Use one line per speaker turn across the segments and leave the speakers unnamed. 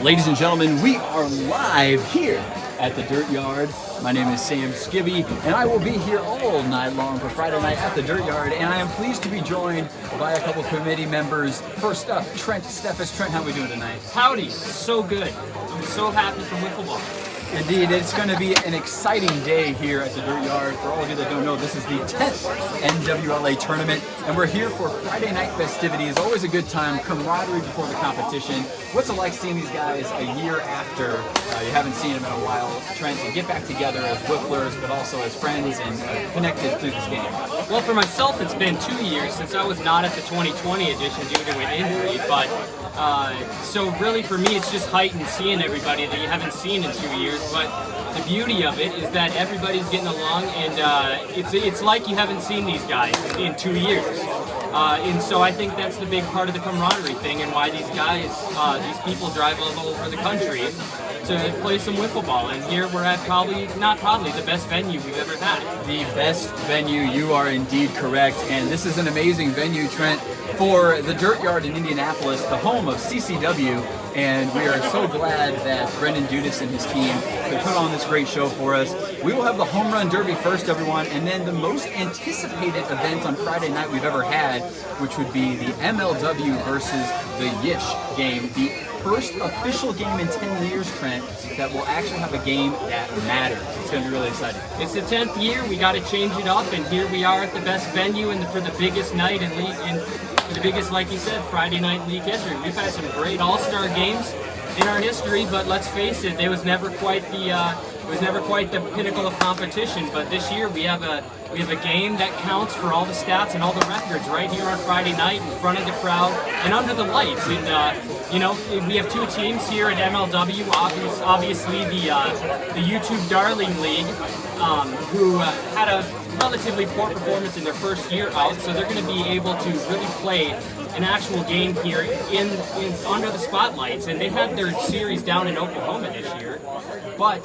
Ladies and gentlemen, we are live here at the Dirt Yard. My name is Sam Skibby, and I will be here all night long for Friday night at the Dirt Yard, and I am pleased to be joined by a couple committee members. First up, Trent Steffes. Trent, how are we doing tonight?
Howdy, so good. I'm so happy for wiffle ball.
Indeed, it's going to be an exciting day here at the Dirt Yard. For all of you that don't know, this is the 10th NWLA tournament, and we're here for Friday night festivities. Always a good time, camaraderie before the competition. What's it like seeing these guys a year after you haven't seen them in a while, Trent, to get back together as wifflers, but also as friends and connected through this game?
Well, for myself, it's been 2 years since I was not at the 2020 edition due to an injury, but so really for me, it's just heightened seeing everybody that you haven't seen in 2 years. But the beauty of it is that everybody's getting along, and it's like you haven't seen these guys in 2 years. And so I think that's the big part of the camaraderie thing, and why these guys, these people drive all over the country to play some wiffle ball. And here we're at the best venue we've ever had.
The best venue, you are indeed correct. And this is an amazing venue, Trent, for the Dirt Yard in Indianapolis, the home of CCW. And we are so glad that Brendan Dudas and his team could put on this great show for us. We will have the Home Run Derby first, everyone, and then the most anticipated event on Friday night we've ever had, which would be the MLW versus the Yish game, the first official game in 10 years, Trent, that will actually have a game that matters. It's going to be really exciting.
It's the 10th year. We got to change it up, and here we are at the best venue and for the biggest night in league, and the biggest, like you said, Friday night league history. We've had some great all-star games in our history, but let's face it, it was never quite the pinnacle of competition. But this year we have a game that counts for all the stats and all the records right here on Friday night in front of the crowd and under the lights. And we have two teams here at MLW. Obviously the YouTube Darling League, who had a relatively poor performance in their first year out, so they're going to be able to really play an actual game here in under the spotlights. And they had their series down in Oklahoma this year, but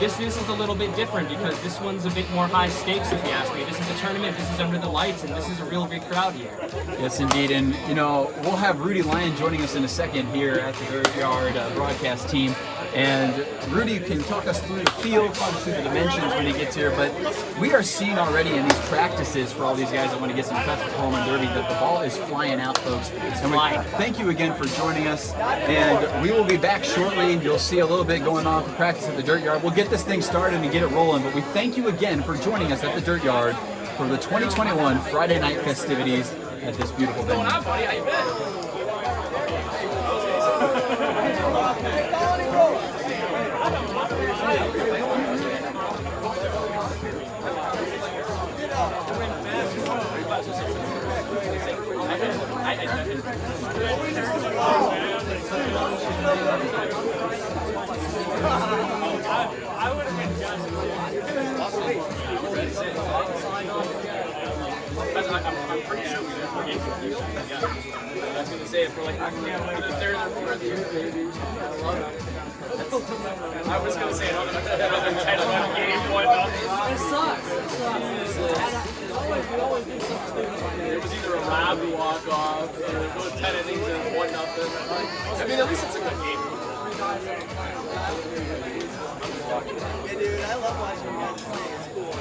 this is a little bit different because this one's a bit more high stakes, if you ask me. This is a tournament, this is under the lights, and this is a real big crowd here.
Yes, indeed. And we'll have Rudy Lyon joining us in a second here at the Dirt Yard broadcast team. And Rudy can talk us through the field, talk us through the dimensions when he gets here. But we are seeing already in these practices for all these guys that want to get some cuts with Home Run Derby that the ball is flying out, folks.
It's flying.
Thank you again for joining us. And we will be back shortly. You'll see a little bit going on for practice at the Dirt Yard. We'll get this thing started and get it rolling. But we thank you again for joining us at the Dirt Yard for the 2021 Friday night festivities at this beautiful venue.
I would have been just I'm pretty sure we just gave you. I was going to say it for like the third or fourth year, maybe. I was going to say another 10-1 game, 1-0.
It sucks.
It was either a lab walk-off, or it was 10 innings and 1-0. I mean, at least it's a good game.
Yeah, dude, I love watching you guys play. It's cool.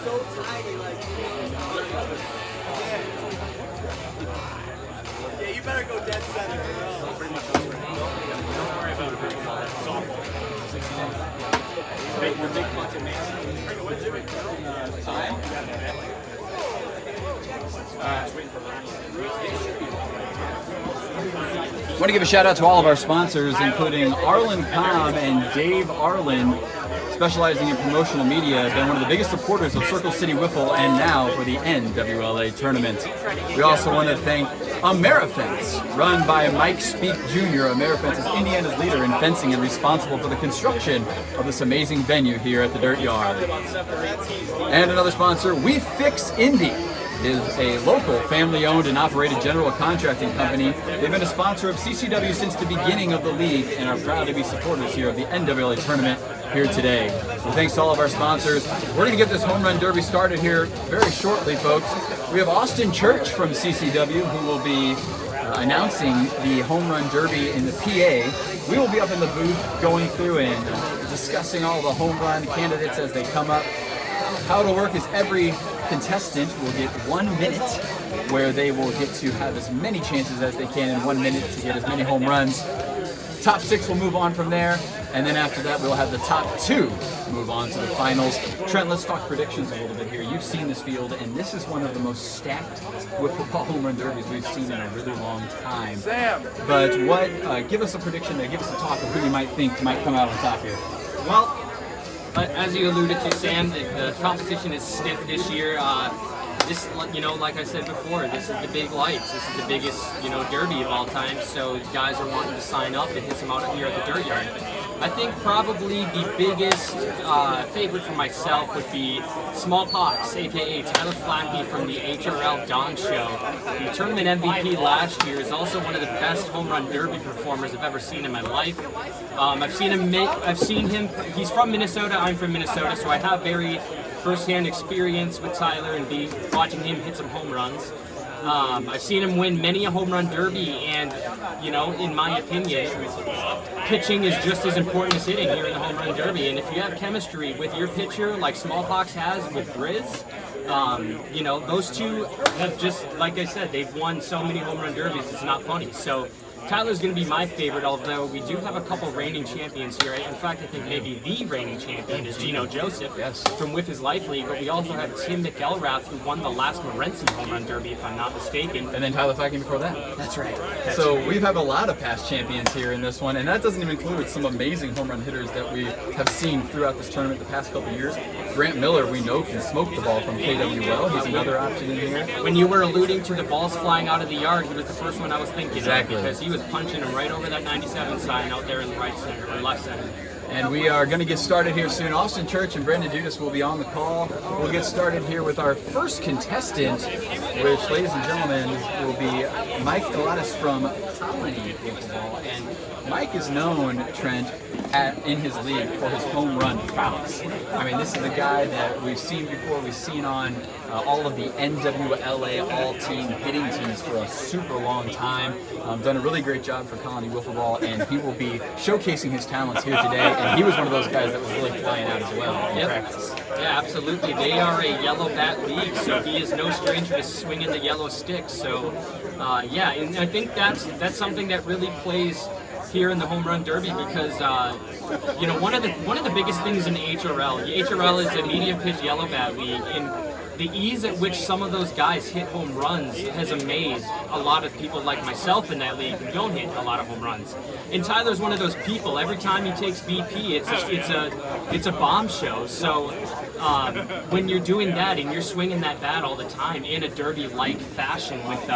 So tiny, yeah, you better go dead center.
Pretty much over. Don't worry about it. Softball. 69. Big fun to make. Time?
I want to give a shout out to all of our sponsors, including Arlen Com and Dave Arlen, specializing in promotional media, been one of the biggest supporters of Circle City Wiffle and now for the NWLA tournament. We also want to thank Amerifence, run by Mike Speak Jr. Amerifence is Indiana's leader in fencing and responsible for the construction of this amazing venue here at the Dirt Yard. And another sponsor, We Fix Indy, is a local family-owned and operated general contracting company. They've been a sponsor of CCW since the beginning of the league and are proud to be supporters here of the NWLA tournament here today. So thanks to all of our sponsors. We're going to get this Home Run Derby started here very shortly, folks. We have Austin Church from CCW who will be announcing the Home Run Derby in the PA. We will be up in the booth going through and discussing all the home run candidates as they come up. How it'll work is every contestant will get 1 minute where they will get to have as many chances as they can in 1 minute to get as many home runs. Top 6 will move on from there, and then after that we'll have the top 2 move on to the finals. Trent, let's talk predictions a little bit here. You've seen this field, and this is one of the most stacked wiffle ball home run derbies we've seen in a really long time. But give us a prediction, give us a talk of who you might think might come out on top here.
Well, as you alluded to, Sam, the competition is stiff this year. This, like I said before, this is the big lights. This is the biggest, derby of all time. So guys are wanting to sign up and hit some out here at the Dirt Yard. I think probably the biggest favorite for myself would be Smallpox, aka Tyler Flampy from the HRL Dawn Show. The tournament MVP last year, is also one of the best home run derby performers I've ever seen in my life. I've seen him. He's from Minnesota. I'm from Minnesota, so I have very first-hand experience with Tyler and watching him hit some home runs. I've seen him win many a home run derby, and in my opinion, pitching is just as important as hitting here in the home run derby. And if you have chemistry with your pitcher, like Smallpox has with Grizz, those two have just, like I said, they've won so many home run derbies. It's not funny. So Tyler's going to be my favorite, although we do have a couple reigning champions here. In fact, I think maybe the reigning champion is Gino Joseph from With His Life League, but we also have Tim McElrath, who won the last Morency Home Run Derby, if I'm not mistaken.
And then Tyler Flacken before that.
That's right.
So we've had a lot of past champions here in this one, and that doesn't even include some amazing home run hitters that we have seen throughout this tournament the past couple of years. Grant Miller, we know, can smoke the ball from KWL. He's another option in here.
When you were alluding to the balls flying out of the yard, he was the first one I was thinking
Exactly.
of, because he was punching him right over that 97 sign out there in the right center, or left center.
And we are going to get started here soon. Austin Church and Brandon Dudas will be on the call. We'll get started here with our first contestant, which, ladies and gentlemen, will be Mike Gladys from Colony Wiffle. And Mike is known, Trent, in his league for his home run prowess. I mean, this is a guy that we've seen before. We've seen on all of the NWLA all-team hitting teams for a super long time. Done a really great job for Colony Wiffle Ball, and he will be showcasing his talents here today. And he was one of those guys that was really flying out as well in practice.
Yeah, absolutely. They are a yellow bat league, so he is no stranger to swinging the yellow stick. So, and I think that's something that really plays here in the home run derby, because one of the biggest things in the HRL. The HRL is a medium pitch yellow bat league, and the ease at which some of those guys hit home runs has amazed a lot of people like myself in that league who don't hit a lot of home runs. And Tyler's one of those people. Every time he takes BP, it's a bomb show. So when you're doing that and you're swinging that bat all the time in a derby-like fashion with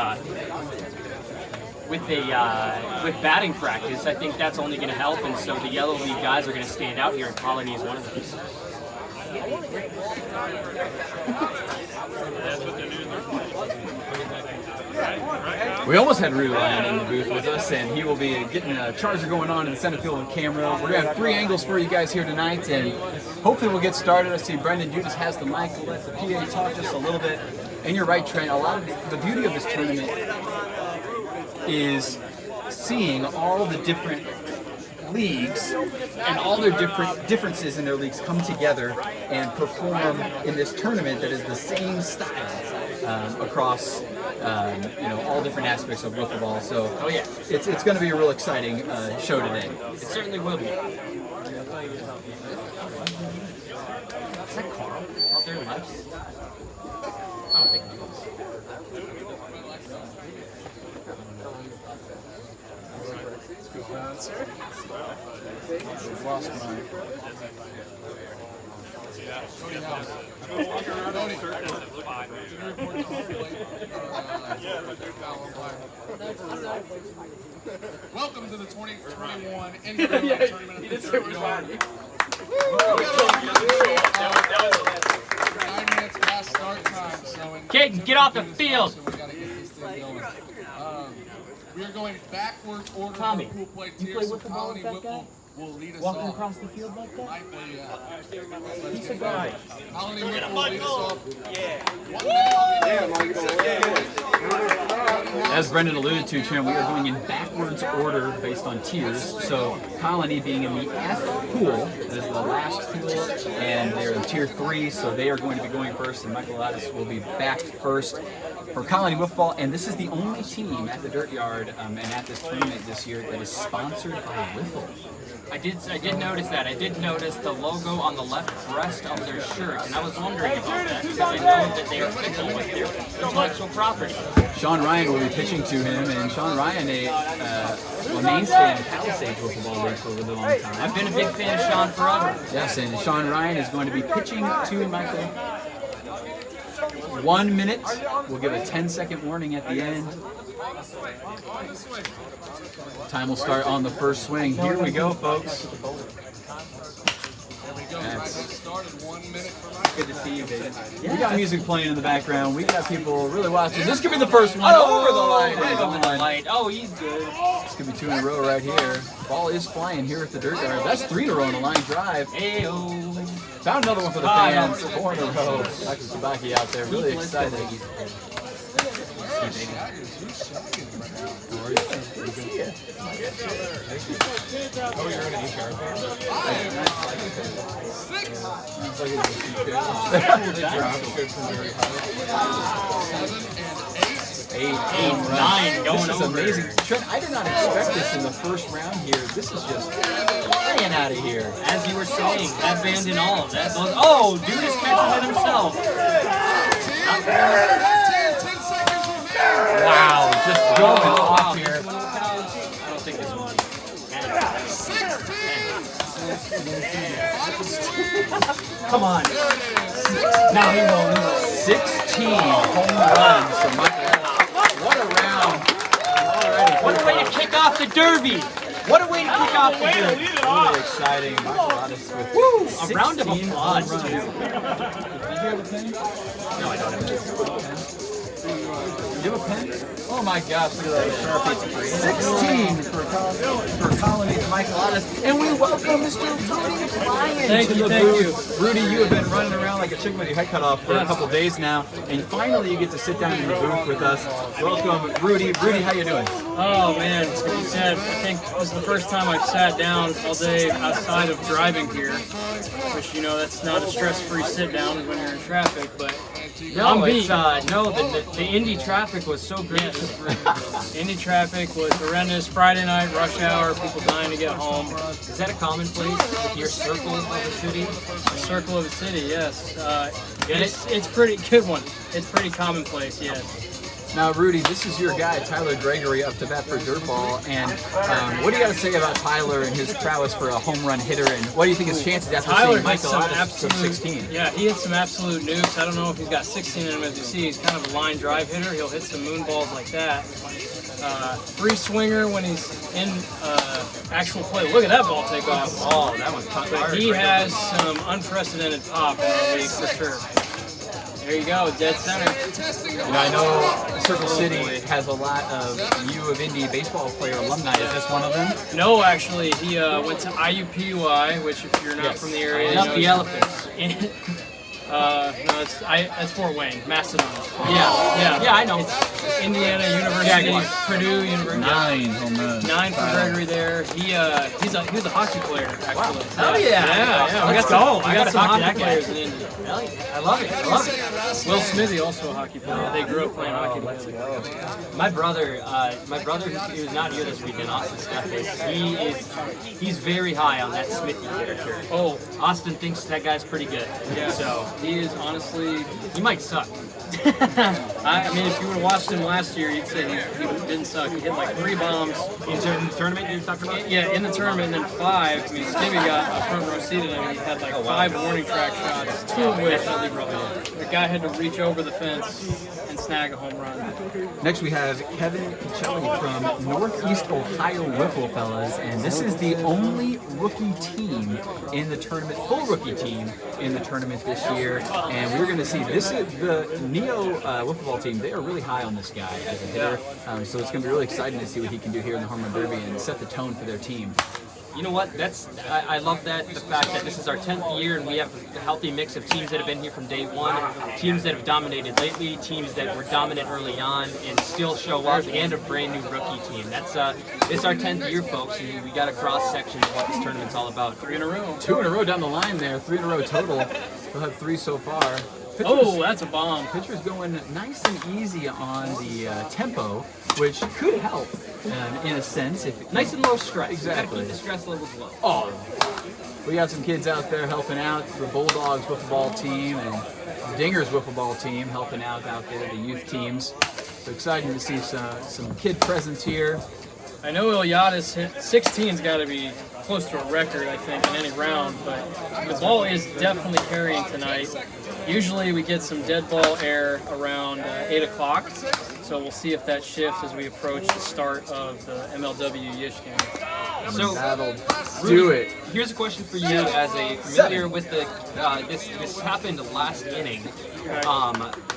batting practice, I think that's only going to help. And so the yellow league guys are going to stand out here, and Colony is one of those.
We almost had Rudy Lyon in the booth with us, and he will be getting a charger going on in the center field with camera. We're going to have 3 angles for you guys here tonight, and hopefully we'll get started. I see Brendan Dudas has the mic to let the PA talk just a little bit. And you're right, Trent, a lot of the beauty of this tournament is seeing all the different leagues and all their differences in their leagues come together and perform in this tournament that is the same style across all different aspects of wiffle ball. So it's going to be a real exciting show today.
It certainly will be. Is that Carl out there left? I don't think it is.
I've lost mine.
Welcome to the 2021 NWLA tournament.
He did say we're fine.
9 minutes past start time. So
Caden, get off the field.
So we gotta get this thing going. We are going backwards order
Tommy,
for pool play
you
tiers.
play
So
wiffle ball
Colony
with that guy?
Wiffle will lead us
Walking
off.
across the field like that?
Likely,
He's a guy.
Colony Whipple will lead us off.
As Brendan alluded to, Tim, we are going in backwards order based on tiers. So Colony being in the F pool, that is the last pool, and they're in tier 3, so they are going to be going first, and Michael Addis will be back first for Colony Wiffle Ball. And this is the only team at the Dirt Yard and at this tournament this year that is sponsored by Wiffle.
I did notice that. I did notice the logo on the left breast of their shirt, and I was wondering about that because I know that they are fickle with their intellectual property.
Sean Ryan will be pitching to him, and Sean Ryan, a mainstay in the Palisades Wiffle Ball League for a really long time.
I've been a big fan of Sean forever.
Yes, and Sean Ryan is going to be pitching to Michael. 1 minute. We'll give a 10-second warning at the end. Time will start on the first swing. Here we go, folks. That's good to see you, baby. We got music playing in the background. We got people really watching. This could be the first one over the line.
Right over the line. Oh, he's good.
This could be 2 in a row right here. Ball is flying here at the Dirt Yard. That's 3 in a row on the line drive.
Ayo.
Found another one for the fans. 4 in a row. Dr. Tabaki out there, really excited.
Oh, you're in an HR fan?
Eight, nine, going
This is
over.
amazing. Trent, I did not expect this in the first round here. This is just flying out of here.
As you were saying, that band and all. That goes. Oh, dude is catching it himself.
Wow, just going off here.
I don't think this one. Come on. Now he won't.
16 home runs for Michael. What a round. Already.
What a way to kick off the Derby. What a way to kick off the Derby.
Really exciting. Michael Addis with
A round of
16
applause,
home runs.
too.
Did you have a pen? No, I don't have a pen. Do you have a pen? Oh my gosh, look at that Sharpie. 16 for Colony's Michael Addis. And we welcome Mr. Rudy Ryan
Thank
to
you,
the
thank
booth.
you.
Rudy, you have been running around like a chicken with your head cut off for a couple days now, and finally you get to sit down in the booth with us. Welcome, Rudy. Rudy, how you doing?
Oh man, like you said, I think this is the first time I've sat down all day outside of driving here, which that's not a stress-free sit down when you're in traffic, but
No,
I'm
it's,
beat.
no, the Indy traffic was so great.
Indy traffic was horrendous. Friday night, rush hour, people dying to get home.
Is that a commonplace with your circle of the city?
Circle of the city, yes. It's pretty good one. It's pretty commonplace, yes.
Now, Rudy, this is your guy, Tyler Gregory, up to bat for dirt ball. And what do you got to say about Tyler and his prowess for a home run hitter? And what do you think his chances after
Tyler
seeing
hits
Michael
some
Addis from
absolute,
16?
yeah, he hits some absolute nukes. I don't know if he's got 16 in him as you see. He's kind of a line drive hitter. He'll hit some moon balls like that. Free swinger when he's in actual play. Look at that ball take off.
Oh, that was cut
But
hard.
he has some unprecedented pop in the league for sure. There you go, dead center.
I know Circle City has a lot of U of Indy baseball player alumni. Is this one of them?
No, actually, he went to IUPUI, which if you're not from the area,
Not the elephants.
no, that's Fort Wayne, Mastodon.
Yeah, I know.
It's Indiana University,
Jaguars.
Purdue University.
9 home runs.
9 for Gregory there. He was a hockey player actually.
Hell yeah.
Yeah.
Let's go.
We got some
talk to
hockey
that guy.
players in Indy.
Hell yeah. I love it.
Will Smithy also a hockey player. They grew up playing hockey together.
My brother, who's not here this weekend, Austin Steffes, he's very high on that Smithy character.
Oh,
Austin thinks that guy's pretty good.
yeah.
So
He is honestly.
he might suck.
I mean, if you would have watched him last year, you'd say he didn't suck. He hit like 3 bombs.
In the tournament you're talking about?
Yeah, in the tournament, and then 5. I mean, Stevie got a front row seat, and he had like 5 warning track shots, 2 of which the guy had to reach over the fence and snag a home run.
Next we have Kevin Pichelli from Northeast Ohio Wiffle Fellas, and this is the only rookie team in the tournament, full rookie team in the tournament this year. And we're going to see, this is the Neo Wiffle Ball team. They are really high on this guy as a hitter, so it's going to be really exciting to see what he can do here in the Home Run Derby and set the tone for their team.
You know what? I love that, the fact that this is our 10th year and we have a healthy mix of teams that have been here from day one, teams that have dominated lately, teams that were dominant early on and still show up, and a brand new rookie team. It's our 10th year, folks, and we got a cross section of what this tournament's all about.
3 in a row. 2 in a row down the line there. 3 in a row total. We'll have 3 so far.
Oh, that's a bomb.
Pitcher's going nice and easy on the tempo, which could help in a sense. If
Nice and low stress.
Exactly.
You gotta keep the stress levels low.
Oh, we got some kids out there helping out. The Bulldogs wiffle ball team and the Dingers wiffle ball team helping out there, the youth teams. So exciting to see some kid presence here.
I know Ilyada's hit 16's got to be close to a record, I think, in any round, but the ball is definitely carrying tonight. Usually we get some dead ball air around 8 o'clock, so we'll see if that shifts as we approach the start of the MLW Yish game.
So,
That'll do it.
Here's a question for you as a familiar with the, this happened last inning,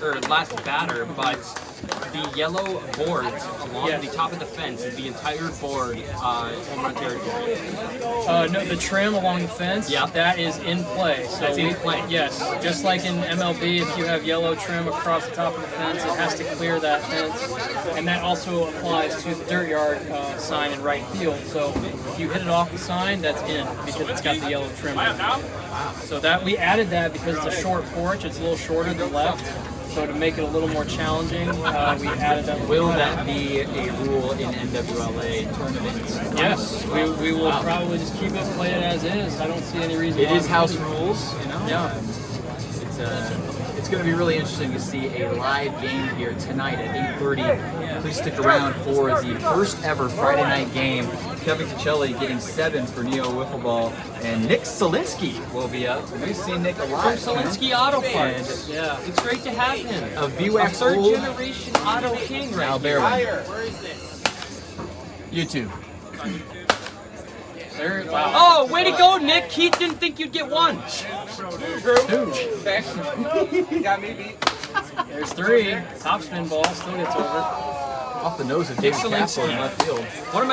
or last batter, but the yellow boards along the top of the fence is the entire board home run territory.
No, the trim along the fence, that is in play. So
That's in play.
Yes, just like in MLB, if you have yellow trim across the top of the fence, it has to clear that fence. And that also applies to the dirt yard sign in right field. So if you hit it off the sign, that's in because it's got the yellow trim on it. So that we added that because it's a short porch, it's a little shorter than left. So to make it a little more challenging, we added that.
Will that be a rule in NWLA tournaments?
Yes, we will probably just keep it played as is. I don't see any reason.
It
why
is
we
house
wouldn't.
rules, you know.
Yeah.
It's going to be really interesting to see a live game here tonight at 8:30. Please stick around for the first ever Friday night game. Kevin Cacelli getting 7 for Neo Wiffle Ball, and Nick Solinsky will be up. We've seen Nick a lot.
From Solinsky Auto Parts.
Yeah.
It's great to have him.
Of
A
BWAC
third
Old.
generation auto king right
Now
here.
Bearman. YouTube.
There, wow.
Oh, way to go, Nick. Keith didn't think you'd get one.
There's 3. Top spin ball still gets over.
Off the nose of David
Excellent
Castle in
scheme.
left field.
One of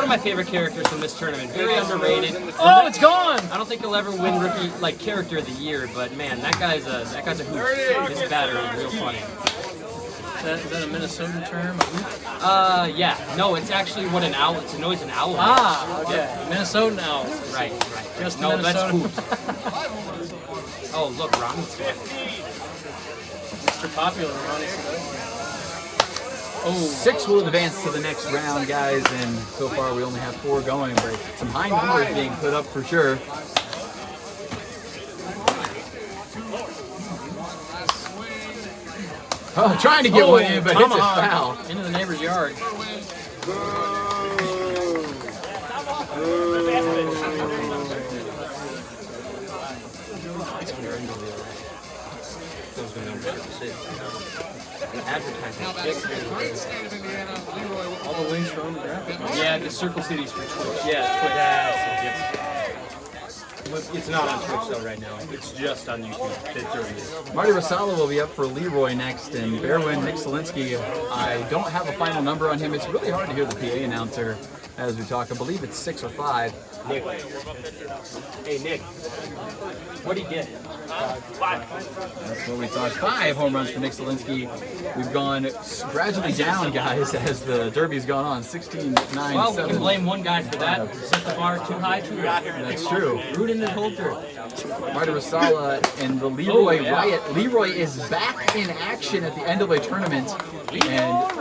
my favorite characters from this tournament. Very underrated.
Oh, it's gone.
I don't think he'll ever win rookie character of the year, but man, that guy's a hoot. His batter is real funny.
Is that a Minnesota term?
Yeah. No, it's actually what an owl. It's always an owl.
Ah, okay. Minnesotan Owls.
Right.
Just
No,
Minnesota.
that's hoot. Oh, look, Ronnie's
Mr. Popular, Ronnie Sedona. Oh,
6 will advance to the next round, guys, and so far we only have 4 going, but some high numbers being put up for sure. Oh, trying to get one in, but hits it
tomahawk
foul.
into the neighbor's yard.
Great state of Indiana, Leroy.
All the links are on the graphic.
Yeah, the Circle City's for Twitch.
It's not on Twitch though right now. It's just on YouTube. The 30th.
Marty Rosala will be up for Leroy next, and Bearwin, Nick Solinsky. I don't have a final number on him. It's really hard to hear the PA announcer as we talk. I believe it's 6 or 5.
Nick. Hey Nick. What'd he get?
That's what we thought. 5 home runs for Nick Solinsky. We've gone gradually down, guys, as the Derby's gone on. 16, 9,
Well, we
7.
can blame one guy for that. Set the bar too high, too low.
That's true.
Rudin and Holter.
Marty Rosala and the Leroy Riot. Leroy is back in action at the NWLA tournament, and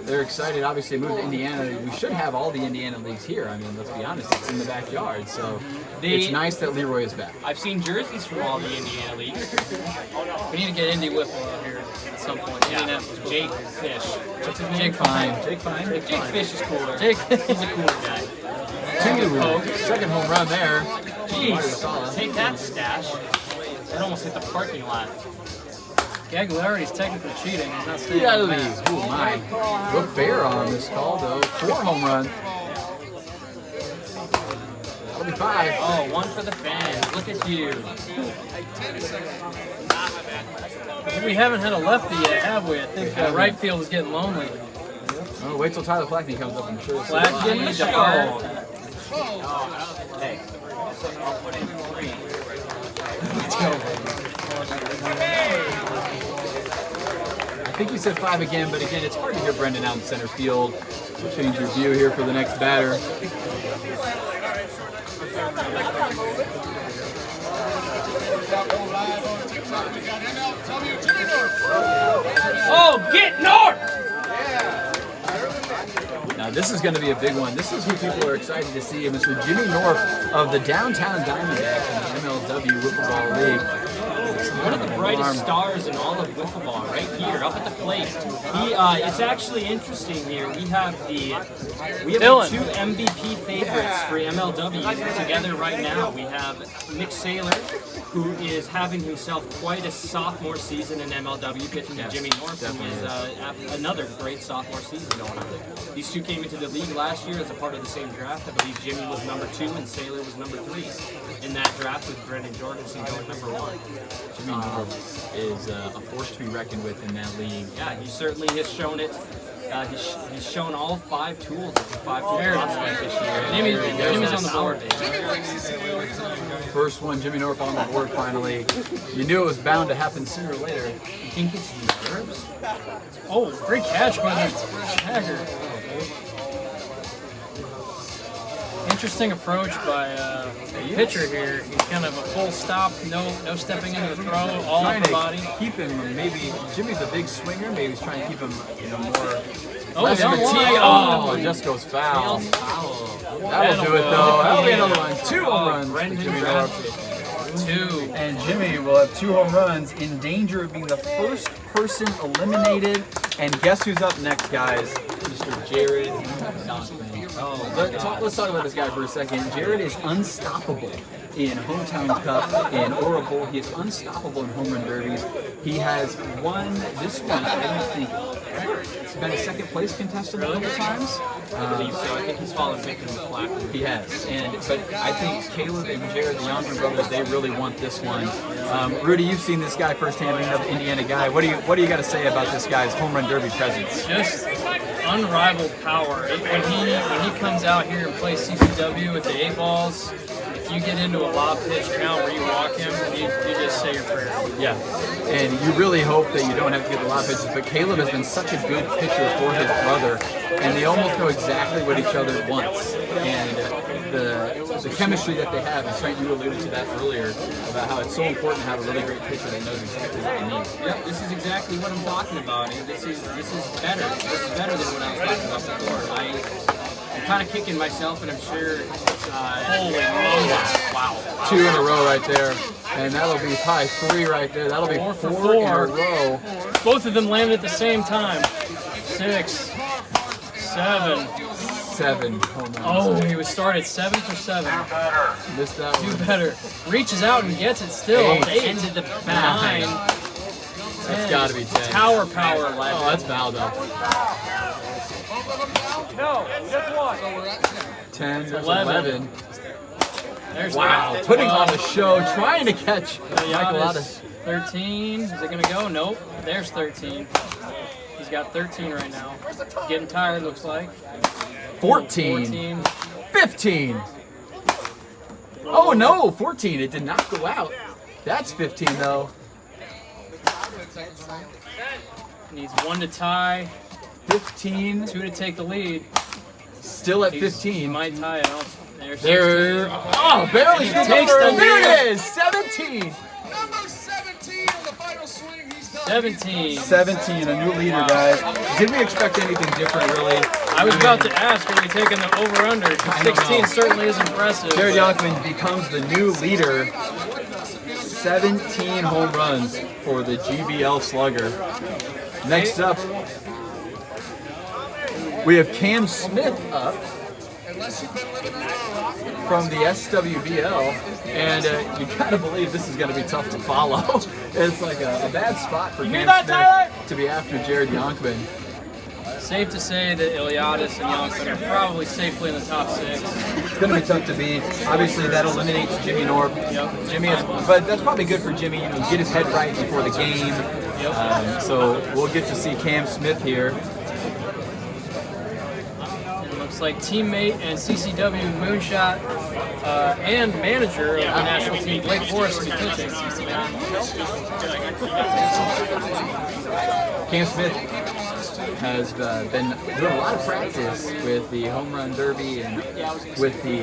they're excited. Obviously, moved to Indiana. We should have all the Indiana leagues here. I mean, let's be honest, it's in the backyard. So it's nice that Leroy is back.
I've seen jerseys from all the Indiana leagues.
We need to get Indy Wiffle out here at some point.
Yeah, Jake Fish. What's his name?
Jake Fine.
Jake Fine.
Jake Fish is cooler.
Jake.
He's a cooler guy.
2. Second home run there.
Jeez, take that stash. That almost hit the parking lot.
Gagliardi's technically cheating. He's not staying
Yeah,
on the mat.
oh my. Look fair on this call, though. 4 home run. That'll be 5.
Oh, 1 for the fans. Look at you.
We haven't had a lefty yet, have we? I think right field is getting lonely.
Oh, wait till Tyler Flackney comes up. I'm sure.
Flackney,
Let's go.
DeHart.
Hey.
Let's go.
I think you said 5 again, but again, it's hard to hear Brendan out in center field. We'll change your view here for the next batter.
Oh, get north!
Now this is going to be a big one. This is who people are excited to see, Mr. Jimmy North of the Downtown Diamondbacks in the MLW Wiffle Ball League.
One of the brightest stars in all of wiffle ball, right here, up at the plate. It's actually interesting here. We have the two MVP favorites for MLW together right now. We have Nick Saylor, who is having himself quite a sophomore season in MLW, pitching to Jimmy North, who is another great sophomore season going on. These two came into the league last year as a part of the same draft. I believe Jimmy was number 2 and Saylor was number 3 in that draft, with Brendan Jorgensen going number 1.
Jimmy North is a force to be reckoned with in that league.
Yeah, he certainly has shown it. He's shown all 5 tools of the 5-tool prospect this year.
Jimmy's on the board.
First one, Jimmy North on the board finally. You knew it was bound to happen sooner or later.
You think it's nerves?
Oh, great catch by the Hacker. Interesting approach by the pitcher here. He's kind of a full stop, no stepping into the throw, all
Trying
on the
to
body.
keep him, maybe Jimmy's a big swinger, maybe he's trying to keep him, more.
Oh,
less
down
of a tee.
line.
Oh, it just goes foul. That'll do it though. That'll be another one. 2 home runs for Jimmy North.
2.
And Jimmy will have 2 home runs, in danger of being the first person eliminated. And guess who's up next, guys? Mr. Jared Donovan. Let's talk about this guy for a second. Jared is unstoppable in Hometown Cup, in Oral. He is unstoppable in home run derbies. He has won this one, I don't think, ever. He's been a second place contestant a couple times.
I believe so. I think he's fallen victim to flack.
He has, but I think Caleb and Jared, the Younger brothers, they really want this one. Rudy, you've seen this guy firsthand, being another Indiana guy. What do you got to say about this guy's home run derby presence?
Just unrivaled power. When he comes out here and plays CCW with the 8 balls, if you get into a lob pitch count where you walk him, you just say your prayer.
Yeah, and you really hope that you don't have to get the lob pitches, but Caleb has been such a good pitcher for his brother, and they almost know exactly what each other wants. And the chemistry that they have, and Trent, you alluded to that earlier, about how it's so important to have a really great pitcher that knows exactly what they need.
Yep, this is exactly what I'm talking about. And this is better. This is better than what I was talking about before. I'm kind of kicking myself, and I'm sure. Holy moly! Wow.
2 in a row right there, and that'll be probably 3 right there. That'll be 4 in a row.
Both of them landed at the same time. 6, 7.
7 home runs.
Oh, he was started 7 for 7.
Missed that one.
Do better. Reaches out and gets it still.
8.
Into the 9.
That's got to be 10.
Tower power 11.
Oh, that's foul though.
No, just one.
10, there's
11.
11.
There's
Wow, putting on a show, trying to catch Michael out of
13. Is it going to go? Nope. There's 13. He's got 13 right now. Getting tired, looks like.
14. 15. Oh no, 14. It did not go out. That's 15 though.
Needs 1 to tie,
15.
2 to take the lead.
Still at
He
15.
might tie it. There's
There. Oh, barely
takes the lead.
There it is. 17.
Number 17 on the final swing. He's done.
17.
17, a new leader, guys. Did we expect anything different, really?
I was about to ask, are we taking the over-under?
I don't
16
know.
certainly is impressive.
Jared
but
Yonkman becomes the new leader. 17 home runs for the GBL Slugger. Next up, we have Cam Smith up from the SWBL, and you gotta believe this is gonna be tough to follow. It's like a bad spot for Cam Smith to be after Jared Yonkman.
Safe to say that Iliadis and Yonkman are probably safely in the top 6.
It's gonna be tough to beat. Obviously, that eliminates Jimmy Norb.
Yep.
Jimmy is, but that's probably good for Jimmy. You know, get his head right before the game. So we'll get to see Cam Smith here.
It looks It's like teammate and CCW moonshot and manager of the national team, Blake Forrest, will be pitching.
Cam Smith has been doing a lot of practice with the home run derby and with the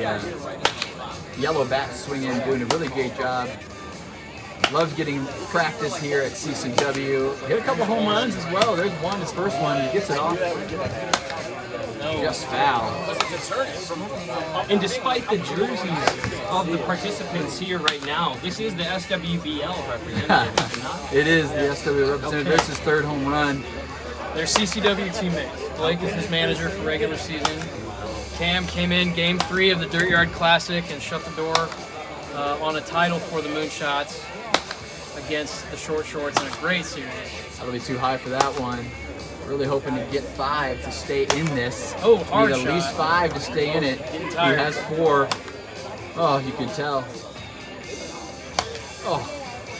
yellow bat swinging, doing a really great job. Loves getting practice here at CCW. Hit a couple home runs as well. There's one, his first one. He gets it off. Just foul.
And despite the jerseys of the participants here right now, this is the SWBL representative, is it not?
It is the SW representative. This is his third home run.
They're CCW teammates. Blake is his manager for regular season. Cam came in Game 3 of the Dirt Yard Classic and shut the door on a title for the Moonshots against the Short Shorts in a great series.
That'll be too high for that one. Really hoping to get 5 to stay in this.
Oh, hard
Need at
shot.
least 5 to stay in it.
Getting
He
tired.
has 4. Oh, you can tell. Oh,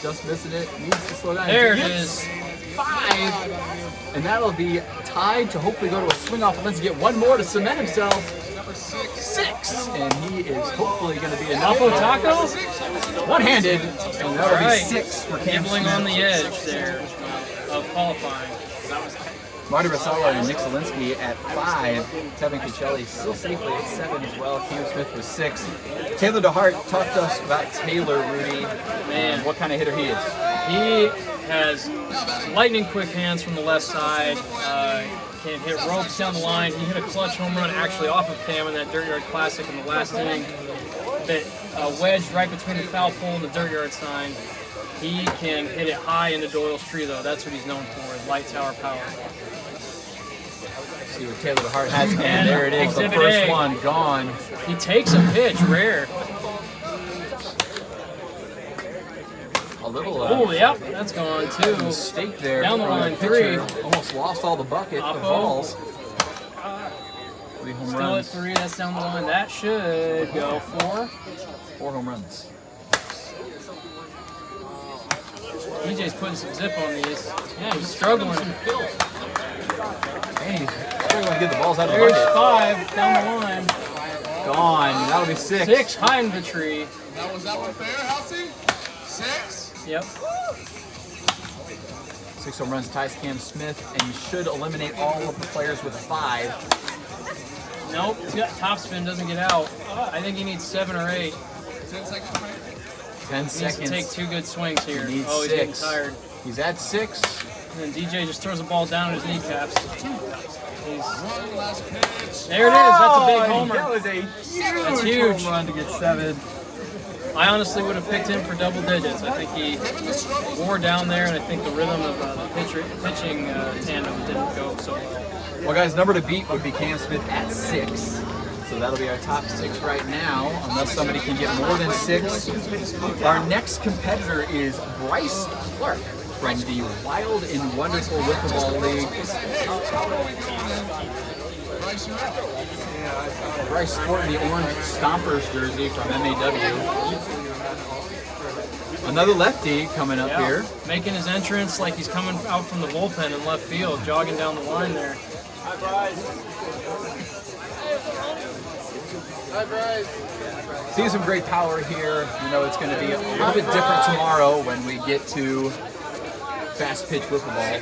just missing it. Needs to slow down.
There
He
it
gets
is.
5. And that'll be tied to hopefully go to a swing off. Let's get one more to cement himself. 6. And he is hopefully going to be enough.
Taco Taco?
One-handed. And that'll be 6 for Cam
Nibbling
Smith.
on the edge there of qualifying.
Marty Rosala and Nick Zielinski at 5. Tevin Cuccelli still safely at 7 as well. Cam Smith was 6. Taylor DeHart talked to us about Taylor, Rudy.
Man.
What kind of hitter he is.
He has lightning quick hands from the left side. Can hit ropes down the line. He hit a clutch home run actually off of Cam in that Dirt Yard Classic in the last inning. That wedged right between the foul pole and the Dirt Yard sign. He can hit it high into Doyle's tree though. That's what he's known for, his light tower power.
See what Taylor DeHart has. And
And
there it is. The
Exhibit
first
A.
one gone.
He takes a pitch, rare.
A little
Oh, yep, that's gone too.
mistake there.
Down the
from
line,
pitcher.
3.
Almost lost all the bucket of
Oppo.
balls. 3 home
Still at
runs.
3, that's down the line. That should go 4.
4 home runs.
DJ's putting some zip on these. Yeah, he's struggling.
And he's struggling to get the balls out of the
There's
bucket.
5 down the line.
Gone. That'll be 6.
6 high in the tree.
Was that one fair, Housey? 6?
Yep.
6 home runs ties Cam Smith, and you should eliminate all of the players with 5.
Nope. Top spin doesn't get out. I think he needs 7 or 8.
10 seconds remaining.
10
He needs
seconds.
to take 2 good swings here.
He needs
Oh, he's getting
6.
tired.
He's at 6.
And then DJ just throws the ball down at his kneecaps.
One last pitch.
There it is. That's a big homer.
That was a huge,
That's huge.
home run to get 7.
I honestly would have picked him for double digits. I think he wore down there, and I think the rhythm of the pitching tandem didn't go so well.
Well, guys, number to beat would be Cam Smith at 6. So that'll be our top 6 right now, unless somebody can get more than 6. Our next competitor is Bryce Clark from the Wild and Wonderful Wiffle Ball League. Bryce sporting the orange Stompers jersey from MAW. Another lefty coming up here.
Making his entrance like he's coming out from the bullpen in left field, jogging down the line there.
Seeing some great power here. You know, it's going to be a little bit different tomorrow when we get to fast pitch wiffle ball,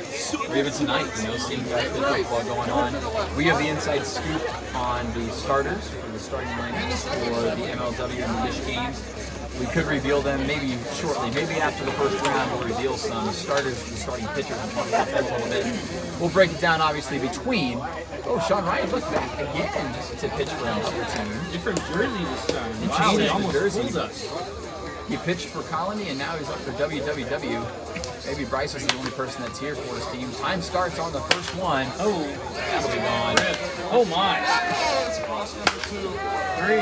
or even tonight, you know, seeing fast pitch wiffle ball going on. We have the inside scoop on the starters for the starting lineups for the MLW and the Dish games. We could reveal them maybe shortly, maybe after the first round we'll reveal some starters, the starting pitchers, and talk about them a little bit. We'll break it down obviously between. Oh, Sean Ryan looked back again to pitch for another team.
Different jersey this time.
He
Wow,
changed
they
the
almost
jersey.
fooled us.
He pitched for Colony and now he's up for WWW. Maybe Bryce is the only person that's here for his team. Time starts on the first one.
Oh,
That'll be gone.
oh my. 3,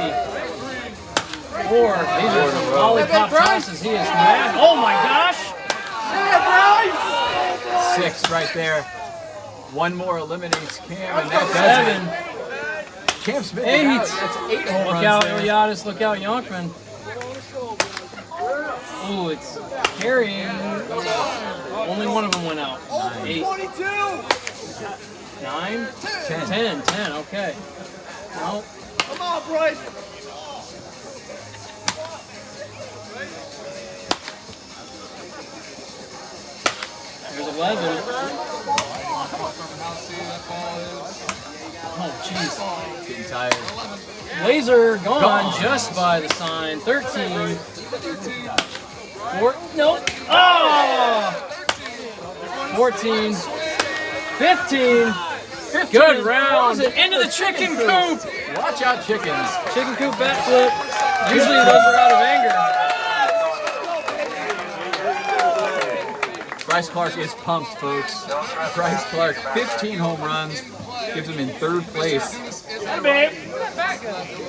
4. These are some lollipop tosses. He is mad. Oh my gosh.
6 right there. One more eliminates Cam, and that
7.
does it. Cam Smith,
8.
that's 8 home
Look
runs
out,
there.
Iliadis. Look out, Yonkman. Ooh, it's carrying. Only one of them went out. 8. 9?
10.
10, okay. No.
Come on, Bryce.
There's 11. Oh, jeez.
Getting tired.
Laser gone just by the sign. 13. 4. Nope. Oh! 14. 15. Good round. Into the chicken coop.
Watch out, chickens.
Chicken coop bat flip. Usually those are out of anger.
Bryce Clark is pumped, folks. Bryce Clark, 15 home runs, gives him in 3rd place.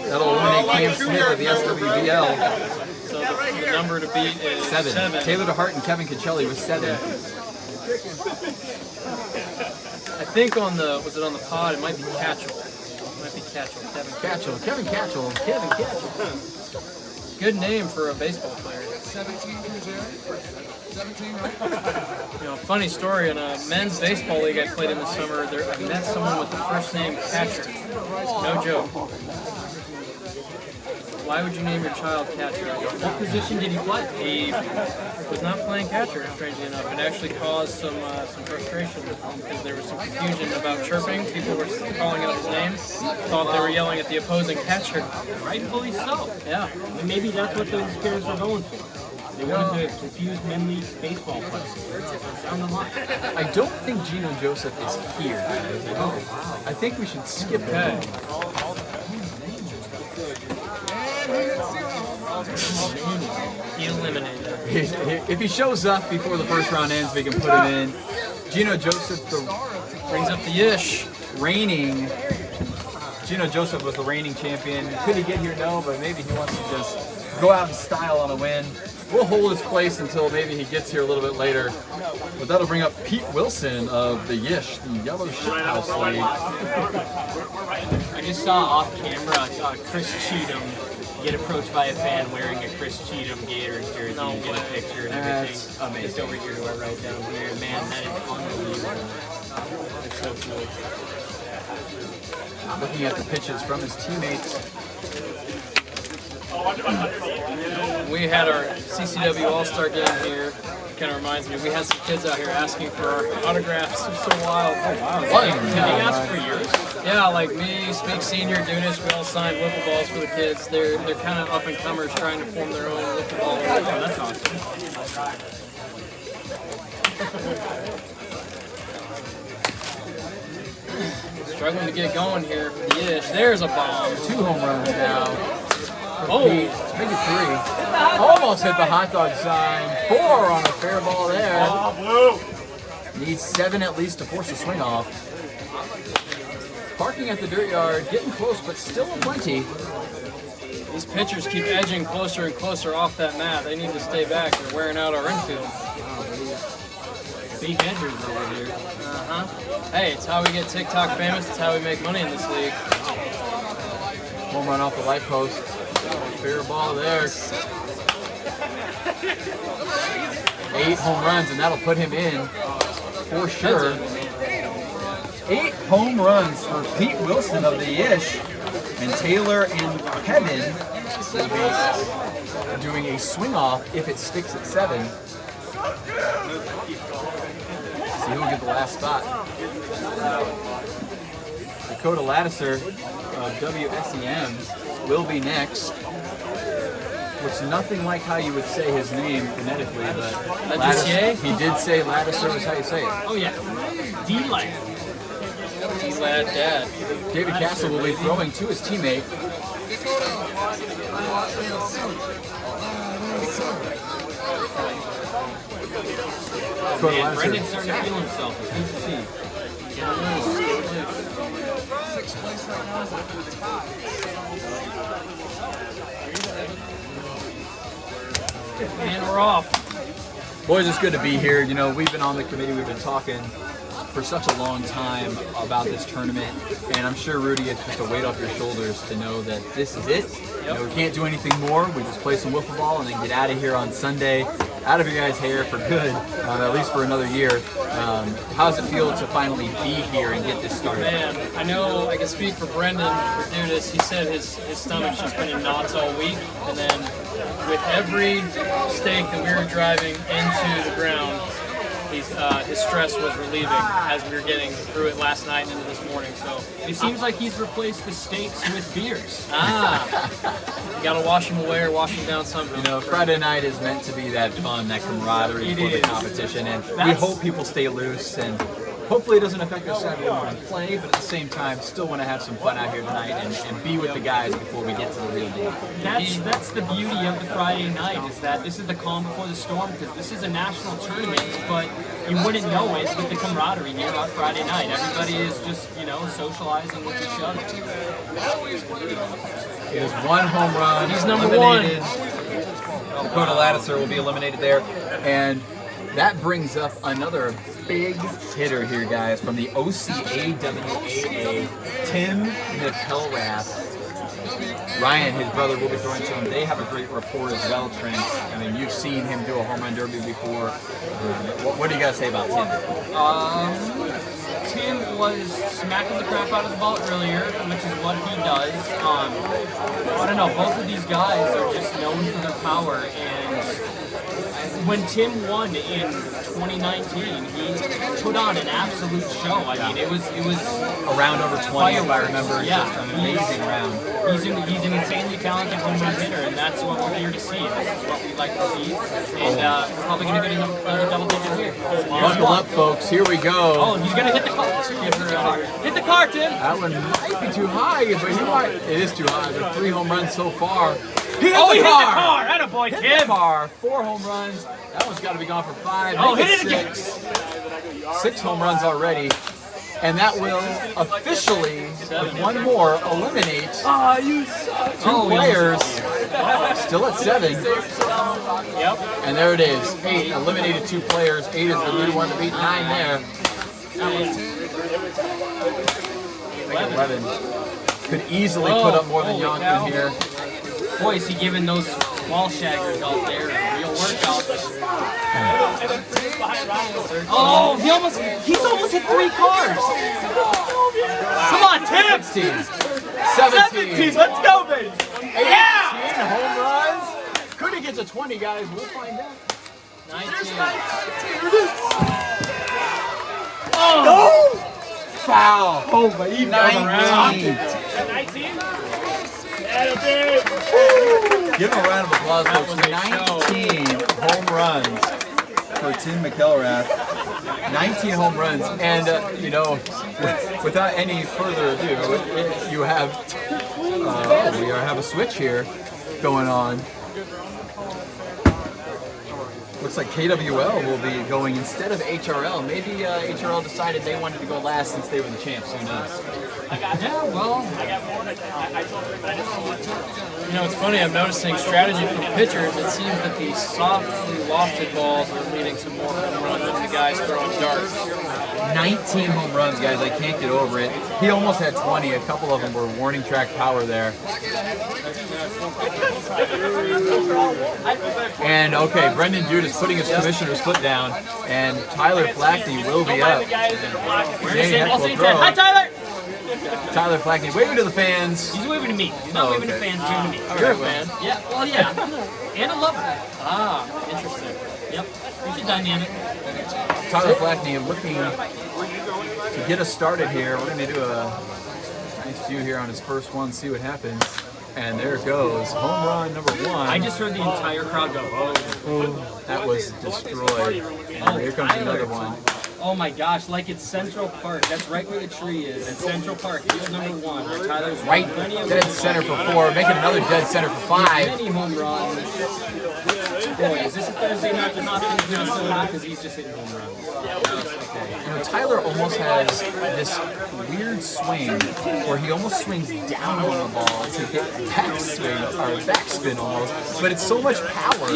That'll eliminate Cam Smith of the SWBL.
So the number to beat is 7.
Taylor DeHart and Kevin Cacelli with 7.
I think on the, was it on the pod? It might be Catchell. It might be Catchell.
Kevin Catchell.
Good name for a baseball player.
17 Cruzeiro. 17, right?
You know, funny story, in a men's baseball league I played in the summer, I met someone with the first name Catcher. No joke. Why would you name your child Catcher?
What position did he play?
He was not playing catcher, strangely enough. It actually caused some frustration because there was some confusion about chirping. People were calling out his name, thought they were yelling at the opposing catcher.
Rightfully so.
Yeah.
And maybe that's what those parents were going for. They wanted to confuse men league baseball players. Down the line.
I don't think Gino Joseph is here. I think we should skip it.
Eliminated.
If he shows up before the first round ends, we can put him in. Gino Joseph,
Brings up the ish.
Gino Joseph was the reigning champion. Could he get here? No, but maybe he wants to just go out in style on a win. We'll hold his place until maybe he gets here a little bit later. But that'll bring up Pete Wilson of the Yish, the Yellow Shithouse League.
I just saw off camera Chris Cheatham get approached by a fan wearing a Chris Cheatham Gators jersey and get a picture and everything.
That's amazing.
Just over here to our right down here. Man, that is unbelievable. It's so cool.
Looking at the pitches from his teammates.
We had our CCW All-Star game here. Kind of reminds me, we had some kids out here asking for our autographs. It's so wild.
Can they ask for yours?
Yeah, like me, Speak Senior, Dunis, we all signed wiffle balls for the kids. They're kind of up-and-comers trying to form their own wiffle ball.
Oh, that's awesome.
Struggling to get going here for the Ish. There's a bomb.
2 home runs now.
Oh,
Maybe 3. Almost hit the hot dog sign. 4 on a fair ball there. Needs 7 at least to force a swing off. Parking at the dirt yard, getting close, but still plenty.
these pitchers keep edging closer and closer off that mat. They need to stay back. They're wearing out our infield.
Big edgers over here.
Hey, it's how we get TikTok famous. It's how we make money in this league.
Home run off the light post. Fair ball there. 8 home runs, and that'll put him in for sure. 8 home runs for Pete Wilson of the Ish. And Taylor and Kevin will be doing a swing off if it sticks at 7. See who'll get the last spot. Dakota Lattiser of WSEM will be next. Looks nothing like how you would say his name phonetically, but
Lattiser?
he did say Lattiser is how you say it.
Oh yeah, D-Lad.
D-Lad Dad.
David Castle will be throwing to his teammate. Dakota
Man,
Lattiser.
Brendan's starting to feel himself. It's good to see.
And we're off.
Boys, it's good to be here. You know, we've been on the committee, we've been talking for such a long time about this tournament, and I'm sure, Rudy, it's just a weight off your shoulders to know that this is it. You know, we can't do anything more. We just play some wiffle ball and then get out of here on Sunday. out of your guys' hair for good, at least for another year. How does it feel to finally be here and get this started?
Man, I know I can speak for Brendan for Dudas. He said his stomach's just been in knots all week, and then with every stake that we were driving into the ground, his stress was relieving as we were getting through it last night and into this morning. So
It seems like he's replaced the steaks with beers.
You gotta wash them away or wash them down somehow.
You know, Friday night is meant to be that fun, that camaraderie for the competition, and we hope people stay loose, and hopefully it doesn't affect their Saturday morning play, but at the same time, still want to have some fun out here tonight and be with the guys before we get to the real deal.
That's the beauty of the Friday night, is that this is the calm before the storm, because this is a national tournament, but you wouldn't know it with the camaraderie here on Friday night. Everybody is just, you know, socializing with each other.
It is one home run.
He's number
eliminated. Dakota Lattiser will be eliminated there. And that brings up another big hitter here, guys, from the OCAWAA, Tim McElrath. Ryan, his brother, will be throwing to him. They have a great rapport as well, Trent. I mean, you've seen him do a home run derby before. What do you guys say about Tim?
Tim was smacking the crap out of the ball earlier, which is what he does. I don't know, both of these guys are just known for their power, and when Tim won in 2019, he put on an absolute show. I mean, it was
a round over 20, if I remember.
Yeah,
just an amazing round.
He's an insanely talented home run hitter, and that's what we're here to see. This is what we like to see, and we're probably going to get another double digit here.
Buckle up, folks. Here we go.
Oh, he's going to hit the car. Hit the car, Tim.
That one might be too high, but he might. It is too high. There are 3 home runs so far.
He hit the car. Attaboy,
Hit
Tim.
the car. 4 home runs. That one's got to be gone for 5.
Oh,
Make
hit it again.
6 home runs already. And that will officially, with one more, eliminate 2 players. Still at 7.
Yep.
And there it is. 8 eliminated 2 players. 8 is the new one to beat 9 there. 11. Could easily put up more than Yonkman here.
Boy, is he giving those wall shaggers out there a real workout. Oh, he's almost hit 3 cars. Come on, Tim.
16. 17.
Let's go, baby.
18 home runs. Could he get to 20, guys? We'll find out.
19.
Oh! Foul.
Oh, but
19.
19?
Give him a round of applause, folks. 19 home runs for Tim McElrath. 19 home runs. And, you know, without any further ado, you have, we have a switch here going on. Looks like KWL will be going instead of HRL. Maybe HRL decided they wanted to go last since they were the champs. Who knows?
Yeah, well,
You know, it's funny, I'm noticing strategy from pitchers. It seems that these softly lofted balls are leading to more home runs than the guys throwing darts.
19 home runs, guys. I can't get over it. He almost had 20. A couple of them were warning track power there. And, okay, Brendan Dudas putting his commissioner's foot down, and Tyler Flackney will be up.
Hi, Tyler.
Tyler Flackney waving to the fans.
He's waving to me. He's not waving to fans, he's waving to me.
You're a fan.
Yeah, well, yeah. And a lover.
Ah, interesting.
Yep. He's a dynamic.
Tyler Flackney looking to get us started here. We're going to do a nice view here on his first one, see what happens. And there it goes. Home run number 1.
I just heard the entire crowd go, oh.
That was destroyed. And here comes another one.
Oh my gosh, like it's Central Park. That's right where the tree is. It's Central Park, field number 1. Where Tyler's
Right dead center for 4. Making another dead center for 5.
Many home runs. Boy, is this a Thursday night to not finish Minnesota because he's just hitting home runs.
You know, Tyler almost has this weird swing where he almost swings down on the ball to hit backswing or backspin almost, but it's so much power.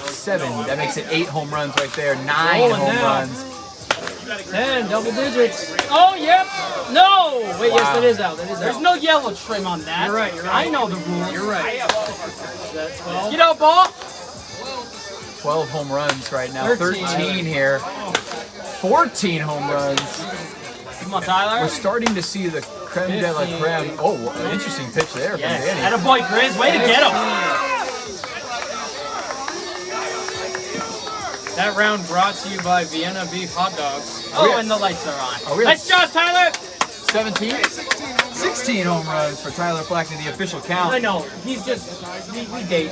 7. That makes it 8 home runs right there. 9
Rolling
home
now.
runs.
10, double digits. Oh, yep. No. Wait, yes, that is out. That is
There's
out.
no yellow trim on that.
You're right, you're right.
I know the rules.
You're right. Is that 12?
Get out, ball.
12 home runs right now. 13 here. 14 home runs.
Come on, Tyler.
We're starting to see the creme de la creme. Oh, an interesting pitch there from Danny.
Attaboy, Grizz. Way to get him.
That round brought to you by Vienna Beef Hot Dogs.
Oh, and the lights are on.
Are we
Nice job, Tyler.
17? 16 home runs for Tyler Flackney, the official count.
I know. He's just, we date.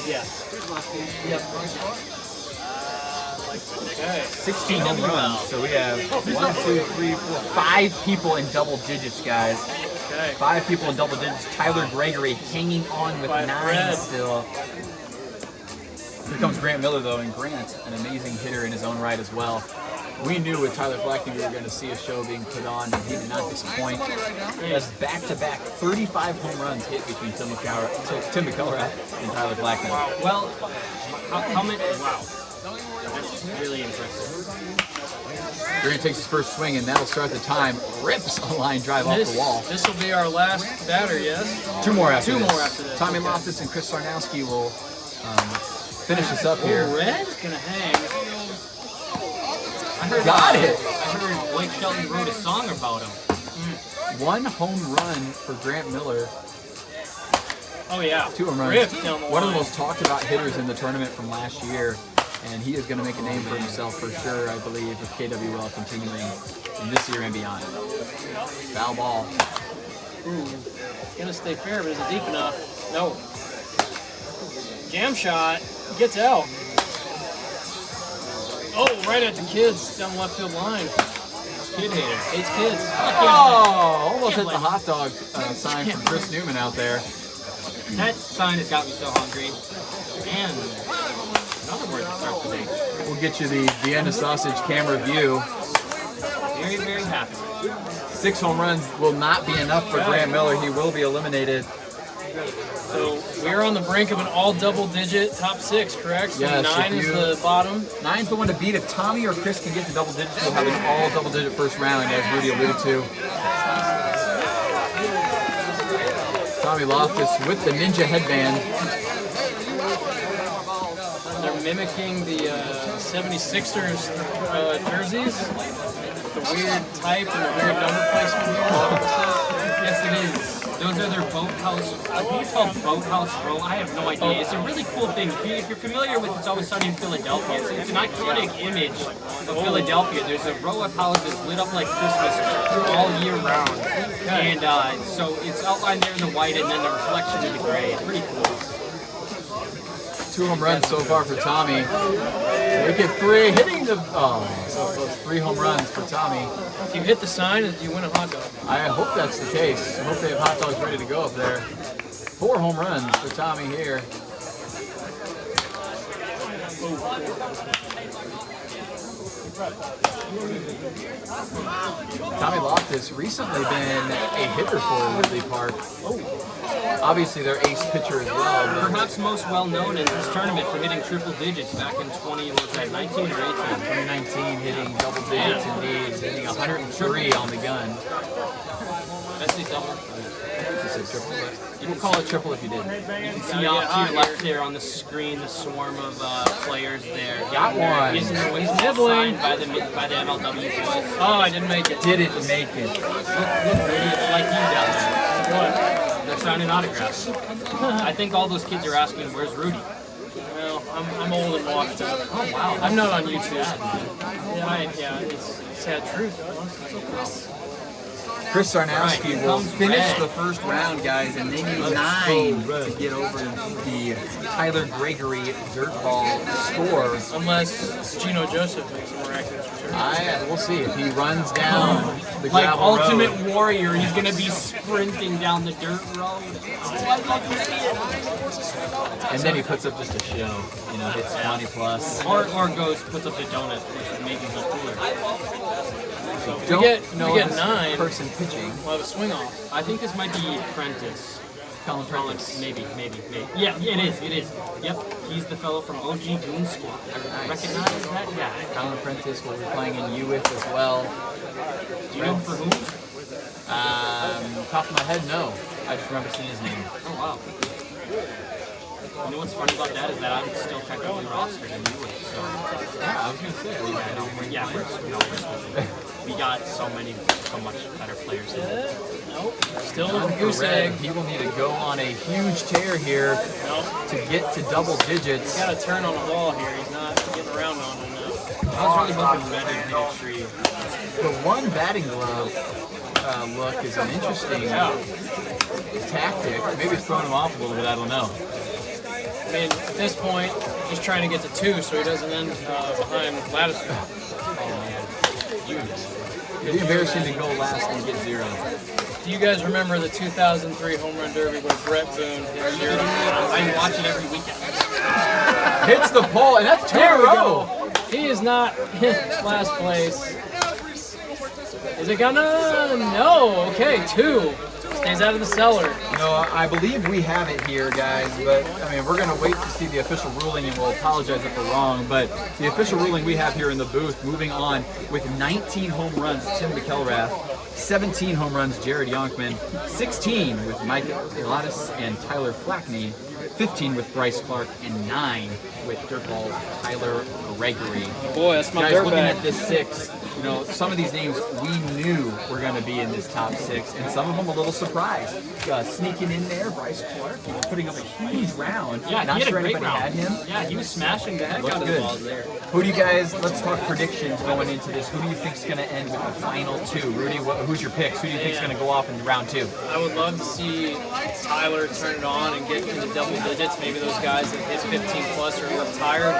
Yeah. Yep.
Okay.
16 home runs. So we have 1, 2, 3, 4, 5 people in double digits, guys.
Okay.
5 people in double digits. Tyler Gregory hanging on with 9 still. Here comes Grant Miller, though, and Grant, an amazing hitter in his own right as well. We knew with Tyler Flackney we were going to see a show being put on, and he did not disappoint. He has back-to-back 35 home runs hit between Tim McElrath and Tyler Flackney.
Well, how many? Wow. That's really impressive.
Grant takes his first swing, and that'll start the time. Rips a line drive off the wall.
This will be our last batter, yes?
2 more after
Two
this.
more after this.
Tommy Loftus and Chris Sarnowski will finish us up here.
Red's gonna hang.
I heard,
Got it.
I heard Blake Shelton wrote a song about him.
1 home run for Grant Miller.
Oh yeah.
2 home runs.
Ripped down the
One of the
line.
most talked about hitters in the tournament from last year. And he is going to make a name for himself for sure, I believe, with KWL continuing in this year and beyond. Foul ball.
It's gonna stay fair, but is it deep enough? No. Jam shot. Gets out. Oh, right at the kids down the left field line. Kid hater. Hates kids.
Oh, almost hit the hot dog sign from Chris Newman out there.
That sign has got me so hungry. And another word to start the day.
We'll get you the Vienna sausage camera view.
Very, very happy.
6 home runs will not be enough for Grant Miller. He will be eliminated.
So we're on the brink of an all double-digit top 6, correct? So
Yes,
9
if
is
you-
the bottom.
9's the one to beat. If Tommy or Chris can get to double digits, we'll have an all double-digit first round, as Rudy alluded to. Tommy Loftus with the ninja headband.
They're mimicking the 76ers jerseys. The weird type and the weird number placement.
Yes, it is. Those are their boathouse. I think it's called boathouse row. I have no idea. It's a really cool thing. If you're familiar with It's Always Sunny in Philadelphia, it's an iconic image of Philadelphia. There's a row of houses lit up like Christmas all year round, and so it's outlined there in the white, and then the reflection in the gray. It's pretty cool.
2 home runs so far for Tommy. Make it 3. Hitting the so close. 3 home runs for Tommy.
If you hit the sign, you win a hot dog.
I hope that's the case. I hope they have hot dogs ready to go up there. 4 home runs for Tommy here. Tommy Loftus recently been a hitter for Ridley Park. Obviously their ace pitcher as well. But
Perhaps most well known in this tournament for hitting triple digits back in 19 or 18?
2019 hitting double digits indeed, hitting 103 on the gun.
That's a double.
You said triple, but we'll call it triple if you did.
You can see off to your left there on the screen the swarm of players there.
Got one.
He's
nibbling.
by the MLW boys.
Oh, I didn't make it.
Didn't make it.
Look, Rudy, it's like you down there. They're signing autographs. I think all those kids are asking, where's Rudy?
Well, I'm old and walked up.
Oh, wow.
I'm not on YouTube.
Yeah,
It's sad truth.
Chris Sarnowski
Right,
will
comes
finish
Red.
the first round, guys, and they need 9 to get over the Tyler Gregory dirt ball score.
Unless Gino Joseph makes a miraculous return.
We'll see if he runs down the
Like
gravel
Ultimate
road.
Warrior, he's going to be sprinting down the dirt road. Oh, I'd love to see it.
And then he puts up just a show, hits 20 plus.
Or puts up the donut, which would make him look cooler.
So if
Don't
we get
know this
9,
person pitching.
we'll have a swing off.
I think this might be Prentice.
Colin Prentice.
Maybe. Yeah, it is. Yep, he's the fellow from OG Goon Squad. I
Nice.
recognize that guy.
Colin Prentice will be playing in U with as well.
Do you know for whom?
Top of my head, no. I just remember seeing his name.
Oh, wow. You know what's funny about that is that I'm still technically rostered in New Wave, so
Yeah, I was gonna say.
we got so much better players than him.
Nope. Still a
For
goose
Red,
egg.
he will need to go on a huge tear here
Nope.
to get to double digits.
Got to turn on the ball here. He's not getting around on it enough.
I was really hoping Red would hit a tree.
The one batting glove look is an interesting tactic. Maybe it's throwing him off a little bit. I don't know.
I mean, at this point, he's trying to get to 2 so he doesn't end behind Lattice.
It'd be embarrassing to go last and get 0.
Do you guys remember the 2003 Home Run Derby where Brett Boone hit 0?
I watch it every weekend.
Hits the pole, and that's 2 in a
There we
row.
go. He is not in last place. Is it gonna? No. Okay, 2. Stays out of the cellar.
No, I believe we have it here, guys, but I mean, we're going to wait to see the official ruling, and we'll apologize if we're wrong, but the official ruling we have here in the booth, moving on with 19 home runs, Tim McElrath, 17 home runs, Jared Yonkman, 16 with Mike Elatis and Tyler Flackney, 15 with Bryce Clark, and 9 with dirtball Tyler Gregory.
Boy, that's my
Guys,
dirt
looking
bag.
at this 6, you know, some of these names we knew were going to be in this top 6, and some of them a little surprised. Sneaking in there, Bryce Clark, you know, putting up a huge round.
Yeah,
Not
he had
sure
a great
anybody
round.
had him.
Yeah, he was smashing the heck
Looked
out of
good.
the balls there.
Who do you guys, let's talk predictions going into this. Who do you think's going to end with the final 2? Rudy, who's your picks? Who do you think's going to go off in round 2?
I would love to see Tyler turn it on and get into double digits. Maybe those guys that hit 15 plus are a little tired.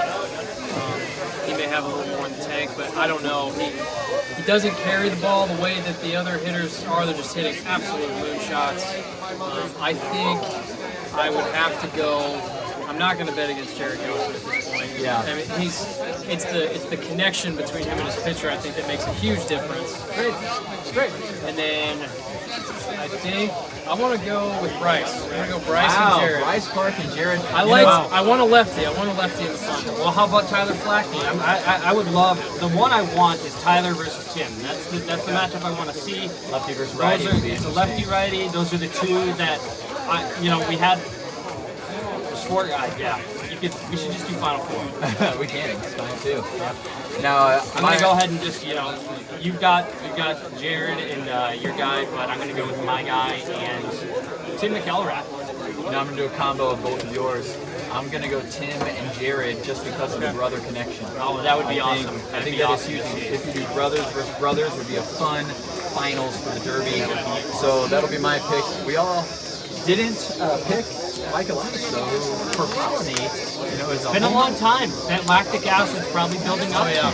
He may have a little more in the tank, but I don't know. He doesn't carry the ball the way that the other hitters are. They're just hitting absolute moonshots. I think I would have to go. I'm not going to bet against Jared Yonkman at this point.
Yeah.
I mean, it's the connection between him and his pitcher, I think, that makes a huge difference.
Great.
And then I think I want to go with Bryce. I'm going to go Bryce
Wow,
and Jared.
Bryce Clark and Jared.
I want a lefty. I want a lefty in the front.
Well, how about Tyler Flackney? I would love, the one I want is Tyler versus Tim. That's the matchup I want to see.
Lefty versus righty.
It's a lefty-righty. Those are the 2 that, we had. There's 4 guys, yeah. We should just do Final 4.
We can. It's fine too. Now,
I'm gonna go ahead and just, you've got Jared and your guy, but I'm gonna go with my guy and Tim McElrath.
Now I'm going to do a combo of both of yours. I'm going to go Tim and Jared just because of the brother connection.
Oh, that would be awesome.
I think that is huge. If you do brothers versus brothers, it would be a fun finals for the Derby. So that'll be my pick. We all didn't pick Mike Elatis, though, for Polony. It's
Been a long time. That lactic acid's probably building up.
Oh, yeah.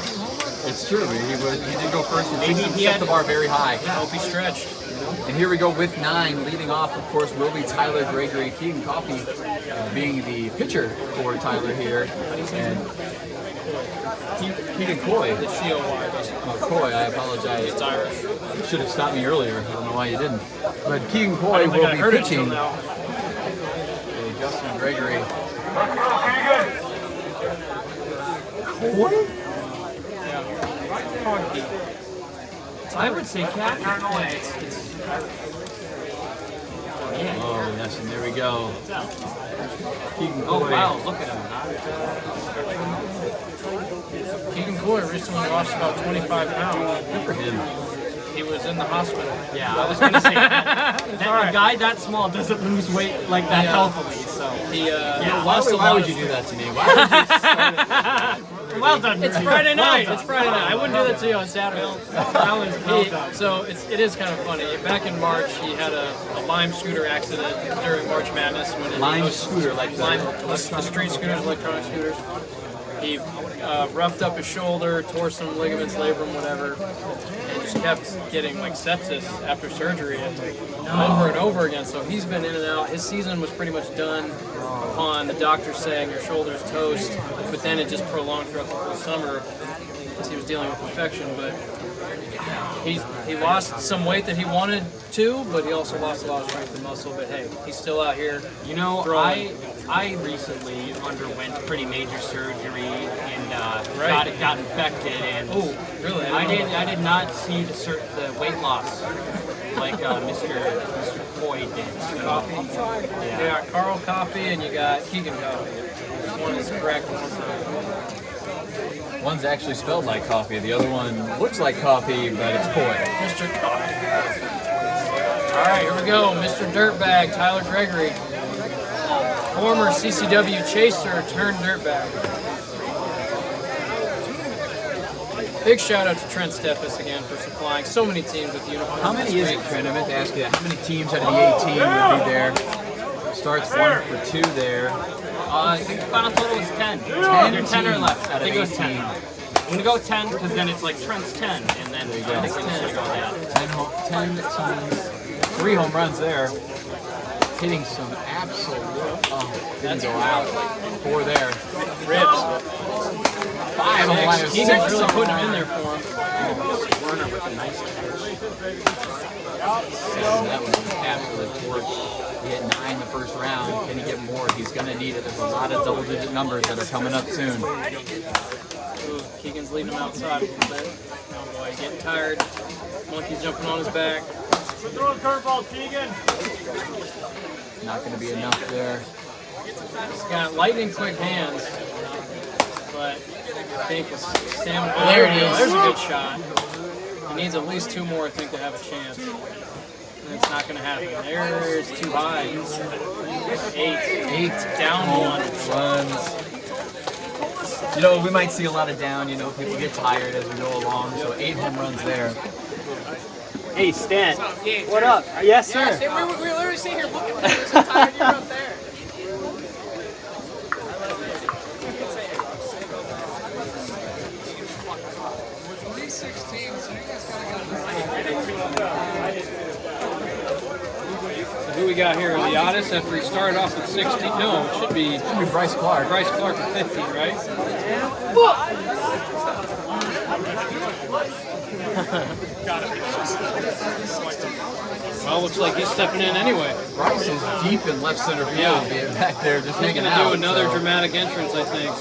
It's true. He did go first and
Maybe he
set
had
the bar very high.
Hope he stretched.
And here we go with 9. Leading off, of course, will be Tyler Gregory. Keegan Coffey being the pitcher for Tyler here. And Keegan Coy.
The COY.
Coy, I apologize.
It's Irish.
You should have stopped me earlier. I don't know why you didn't. But Keegan
I
Coy
don't think I
will
heard
be
it till
pitching.
now.
Justin Gregory. Coy?
I would say Kathy.
Oh, yes, and there we go. Keegan
Oh,
Coy.
wow, look at him.
Keegan Coy recently lost about 25 pounds.
Good for him.
He was in the hospital.
Yeah, I was going to say, a guy that small doesn't lose weight like that healthily, so.
He
Yeah,
lost a
Why
lot
would
of
you do that to me? Why would you start it?
Well done,
It's
Rudy.
Friday night.
Well
It's Friday night. I wouldn't do that to you on Saturday. So it is kind of funny. Back in March, he had a Lime scooter accident during March Madness. When
Lime scooter, like
the street scooters, electronic scooters. He roughed up his shoulder, tore some ligaments, labrum, whatever, and just kept getting like sepsis after surgery over and over again. So he's been in and out. His season was pretty much done upon the doctor saying your shoulder's toast, but then it just prolonged throughout the whole summer because he was dealing with infection. But he lost some weight that he wanted to, but he also lost a lot of strength and muscle. But hey, he's still out here.
You know,
throwing.
I recently underwent pretty major surgery and
Right.
got infected, and
Oh, really?
I did not see the weight loss like Mr. avoid it.
Coffee. You got Carl Coffee and you got Keegan Coffee. Which one is correct?
One's actually spelled like coffee. The other one looks like coffee, but it's koi.
Mr. Coffee. All right, here we go. Mr. Dirtbag, Tyler Gregory. Former CCW chaser turned dirtbag. Big shout out to Trent Steffes again for supplying so many teams with uniforms.
How many is it, Trent? I meant to ask you that. How many teams out of the 18 would be there? Starts 1 for 2 there.
I think the final total was 10. 10 or less. I think it was 10. I'm going to go 10 because then it's like Trent's 10. And then I think we're just going to go down.
10 teams, 3 home runs there. Hitting some absolute, didn't go out. 4 there.
Ribs.
5 on line of
He's
6.
really putting him in there for him.
Werner with a nice catch.
That was an absolute torch. He hit 9 the first round. Can he get more? He's going to need it. There's a lot of double-digit numbers that are coming up soon.
Ooh, Keegan's leading him outside a little bit. Oh boy, getting tired. Monkey's jumping on his back.
Throw a curveball, Keegan.
Not going to be enough there.
He's got lightning quick hands, but I think his stamina.
There it is.
There's a good shot. He needs at least 2 more, I think, to have a chance. And it's not going to happen. There's too high. 8. Down 1.
Runs. You know, we might see a lot of down. You know, people get tired as we go along. So 8 home runs there.
Hey, Stan. What up? Yes, sir.
Yeah, we're literally sitting here looking like we're so tired. You're up there.
316, so you guys gotta get
Who we got here? Leotis after he started off with 60. No, it should be
Bryce Clark.
Bryce Clark at 50, right? Well, looks like he's stepping in anyway.
Bryce is deep in left center field,
Yeah.
being back there just
He's
hanging
going to
out.
do another
so.
dramatic entrance, I think.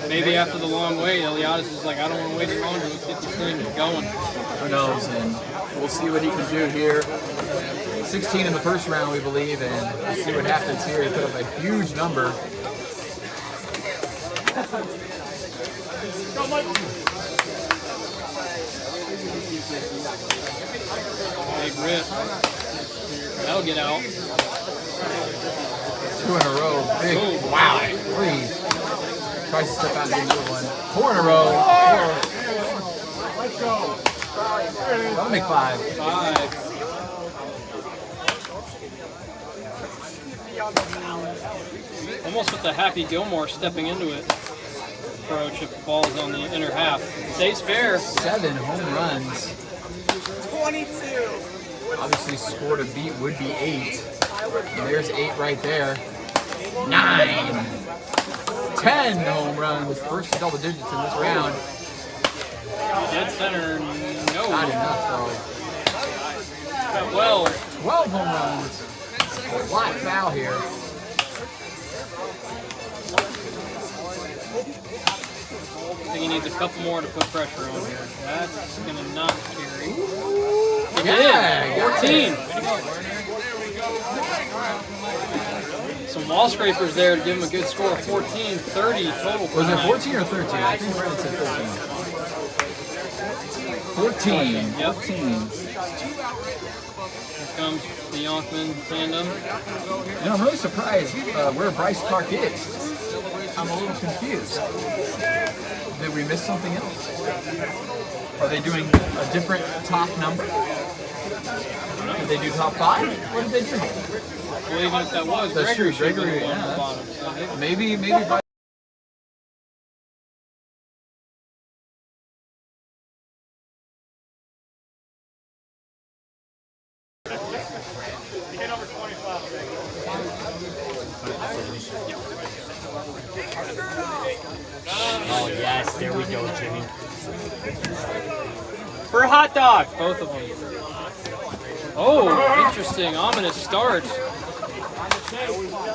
Maybe after the long wait, Eliadis is like, I don't want to wait any longer. Let's get this thing going.
Who knows? And we'll see what he can do here. 16 in the first round, we believe, and we'll see what happens here. He put up a huge number.
Big rip. That'll get out.
2 in a row. Big.
Ooh.
Wow. 3. Tries to step out and do one. 4 in a row. 4. That'll make 5.
5. Almost with the Happy Gilmore stepping into it approach if the ball is on the inner half. Stays fair.
7 home runs.
22.
Obviously, score to beat would be 8. And there's 8 right there. 9. 10 home runs. First double digits in this round.
Dead center, no.
Not enough, though.
12.
12 home runs. A lot foul here.
I think he needs a couple more to put pressure on here. That's going to not carry. It
Yeah,
did. 14. Some wall scrapers there to give him a good score of 14, 30 total.
Was it 14 or 13? I think Brandon said 13. 14.
Yep.
14.
Here comes the Yonkman tandem.
You know, I'm really surprised where Bryce Clark is. I'm a little confused. Did we miss something else? Are they doing a different top number? Did they do top 5? What did they do?
Well, even if that was,
That's
Gregory
true.
should have been
Gregory,
the one on
yeah,
the bottom. So
Maybe Bryce.
Oh, yes. There we go, Jimmy. For a hot dog.
both of them. Oh, interesting. Ominous start.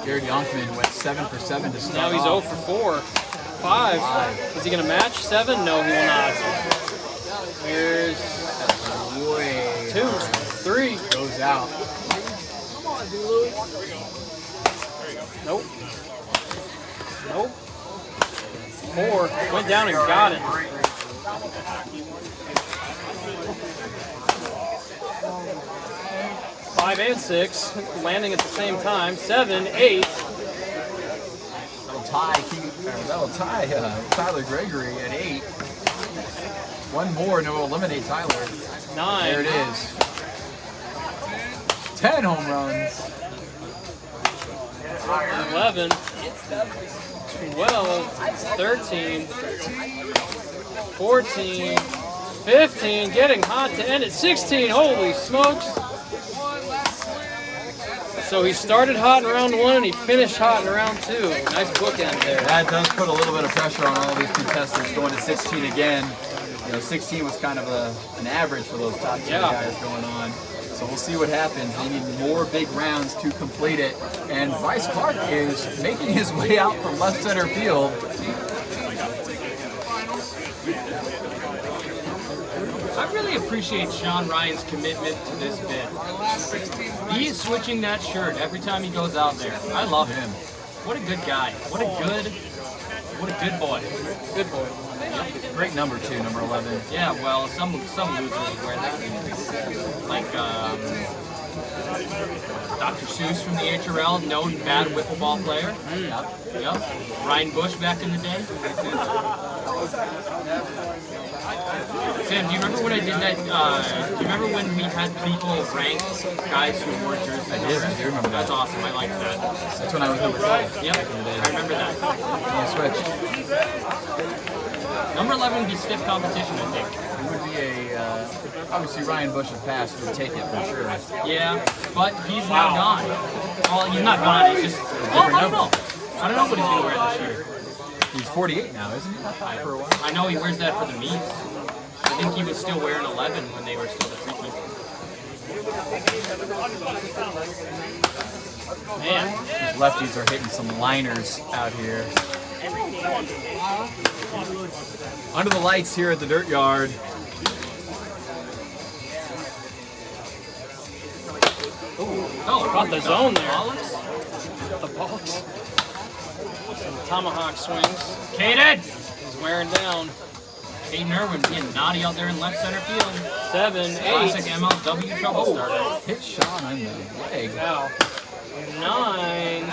Jared Yonkman went 7 for 7 to start.
Now he's 0 for 4. 5. Is he going to match 7? No, he will not. There's
Way
2, 3.
out.
Nope. Nope. 4. Went down and got it. 5 and 6 landing at the same time. 7, 8.
That'll tie Tyler Gregory at 8. One more and it will eliminate Tyler.
9.
There it is. 10 home runs.
11. 12. 13. 14. 15. Getting hot to end at 16. Holy smokes. So he started hot in round 1 and he finished hot in round 2. Nice bookend there.
That does put a little bit of pressure on all these contestants going to 16 again. You know, 16 was kind of an average for those top 10 guys going on. So we'll see what happens. They need more big rounds to complete it. And Bryce Clark is making his way out from left center field.
I really appreciate Sean Ryan's commitment to this bid. He is switching that shirt every time he goes out there. I love him. What a good guy. What a good boy.
Good boy.
Great number too, number 11.
Yeah, well, some losers wear that. Like Dr. Seuss from the HRL, known bad wiffle ball player. Yep. Ryan Bush back in the day. Sam, do you remember when I did that? Do you remember when we had people rank guys who wore jerseys?
I do remember that.
That's awesome. I like that.
That's when I was number 12.
Yep, I remember that.
Yeah, switch.
Number 11 would be stiff competition, I think.
It would be obviously Ryan Bush's pass would take it for sure.
Yeah, but he's now gone. Well, he's not gone. He's just. Oh, I don't know. I don't know what he's gonna wear this year.
He's 48 now, isn't he? For a while.
I know he wears that for the meets. I think he was still wearing 11 when they were still the freaky.
Man.
These lefties are hitting some liners out here. Under the lights here at the Dirt Yard.
Oh,
Caught the zone there.
Alex?
The box. Some tomahawk swings.
Caden!
He's wearing down.
Caden Irwin being naughty out there in left center field.
7, 8.
Classic MLW trouble starter.
Hit Sean on the leg.
Now, 9,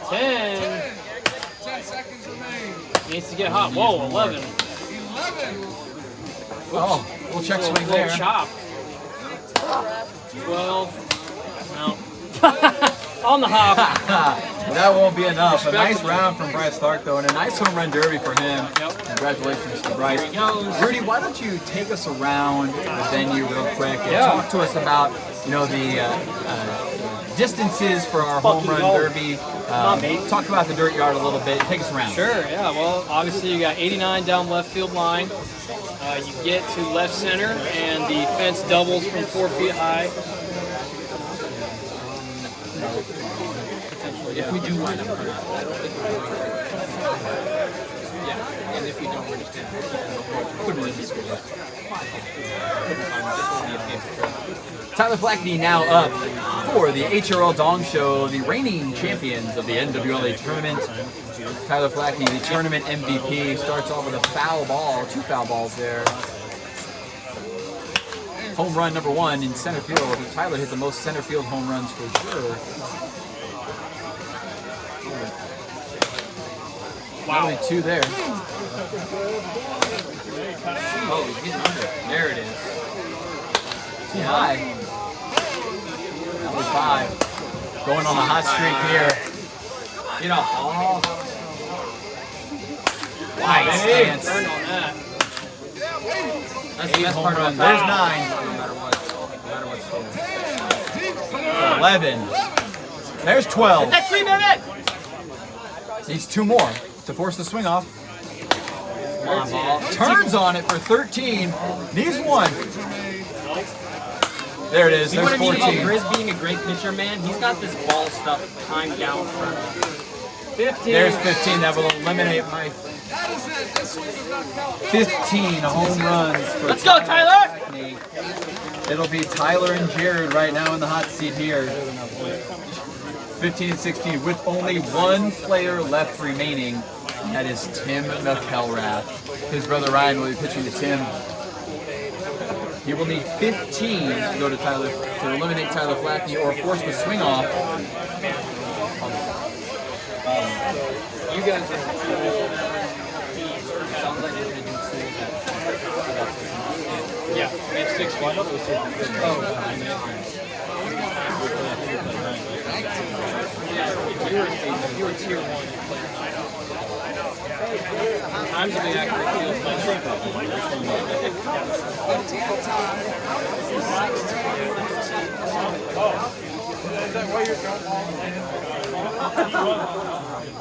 10.
10 seconds remain.
Needs to get hot. Whoa, 11.
11.
Oh, little check swing
Little
there.
chop. 12. No. On the hop.
That won't be enough. A nice round from Bryce Clark, though, and a nice home run derby for him. Congratulations to Bryce.
Here he goes.
Rudy, why don't you take us around the venue real quick and
Yeah.
talk to us about, you know, the distances for our home run derby. Talk about the Dirt Yard a little bit. Take us around.
Sure, yeah. Well, obviously you got 89 down left field line. You get to left center, and the fence doubles from 4 feet high.
If we do line up.
Yeah, and if you don't understand, Tyler Flackney now up for the HRL Dong Show, the reigning champions of the NWLA tournament. Tyler Flackney, the tournament MVP, starts off with a foul ball, 2 foul balls there. Home run number 1 in center field. Tyler hit the most center field home runs for sure. Wow. Only 2 there.
Oh, he's getting under. There it is.
Too high. Only 5. Going on a hot streak here.
Get up. Oh.
Nice
Hey,
stance.
turn on that.
That's the best
Home
part
run.
about
There's
that.
9.
No matter what.
11. There's 12.
That's 3 minutes!
Needs 2 more to force the swing off.
Come on, ball.
Turns on it for 13. Needs 1. There it is.
See what
There's
I mean about
14.
Grizz being a great pitcher, man? He's got this ball stuff timed down for him.
15.
There's 15. That will eliminate my
That is it. This swing is knocked out.
15 home runs for
Let's go, Tyler!
Flackney. It'll be Tyler and Jared right now in the hot seat here. 15 and 16 with only one player left remaining. That is Tim McElrath. His brother Ryan will be pitching to Tim. He will need 15 to go to Tyler to eliminate Tyler Flackney or force the swing off.
You guys are yeah, it's 6 1. If you were tier 1, times will be accurate field.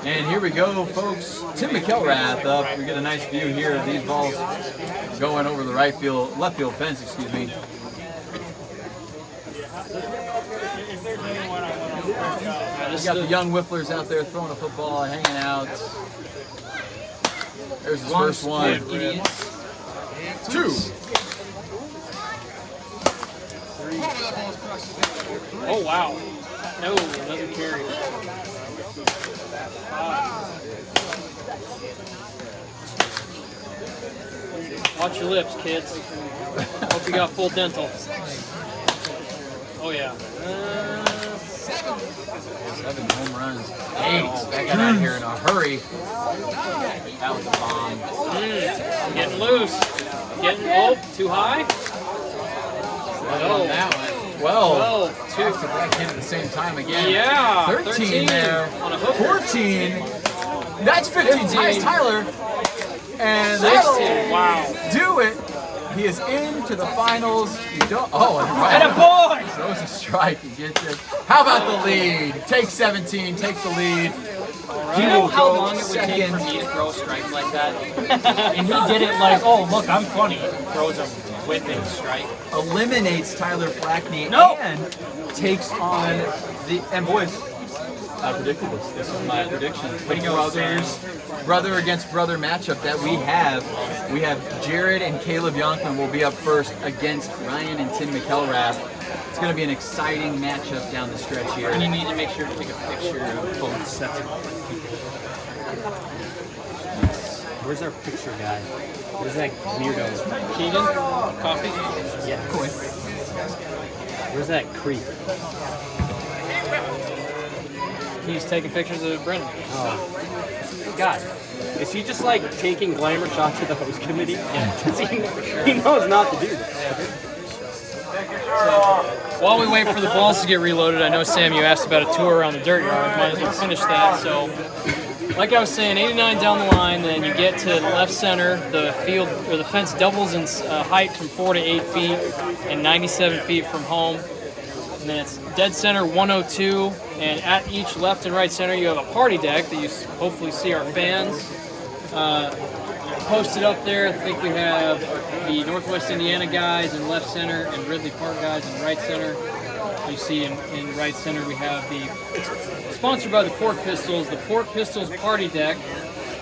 And here we go, folks. Tim McElrath up. We get a nice view here of these balls going over the left field fence, excuse me. You got the young whifflers out there throwing a football, hanging out. There's the first one. Two.
Oh, wow. No, doesn't carry. Watch your lips, kids. Hope you got full dental. Oh, yeah.
7 home runs. 8. That got out of here in a hurry. That was a bomb.
Getting loose. Too high?
Oh, that one. 12.
2.
Back in at the same time again.
Yeah.
13 there.
On a hook.
14. That's 15. Ties Tyler. And
16. Wow.
do it. He is into the finals. You don't. Oh, and right.
And a boy!
Throws a strike. He gets it. How about the lead? Take 17. Take the lead.
Do you know how long it would take for me to throw a strike like that? And he did it like, oh, look, I'm funny. Throws a whipping strike.
Eliminates Tyler Flackney and takes on the. And boys, I predicted this. This is my prediction. Brother against brother matchup that we have. We have Jared and Caleb Yonkman will be up first against Ryan and Tim McElrath. It's going to be an exciting matchup down the stretch here.
And you need to make sure to take a picture of both sets of people.
Where's our picture guy? Where's that weirdo?
Keegan? Coffee?
Yeah. Where's that creep?
He's taking pictures of Brendan.
Oh. God. Is he just like taking glamour shots of the host committee? Yeah. He knows not to do that.
While we wait for the balls to get reloaded, I know, Sam, you asked about a tour around the dirt yard. Might as well finish that. So, like I was saying, 89 down the line, then you get to left center. The field or the fence doubles in height from 4 to 8 feet and 97 feet from home. And then it's dead center 102, and at each left and right center you have a party deck that you hopefully see our fans posted up there. I think we have the Northwest Indiana guys in left center and Ridley Park guys in right center. You see in right center we have it's sponsored by the Pork Pistols, the Pork Pistols party deck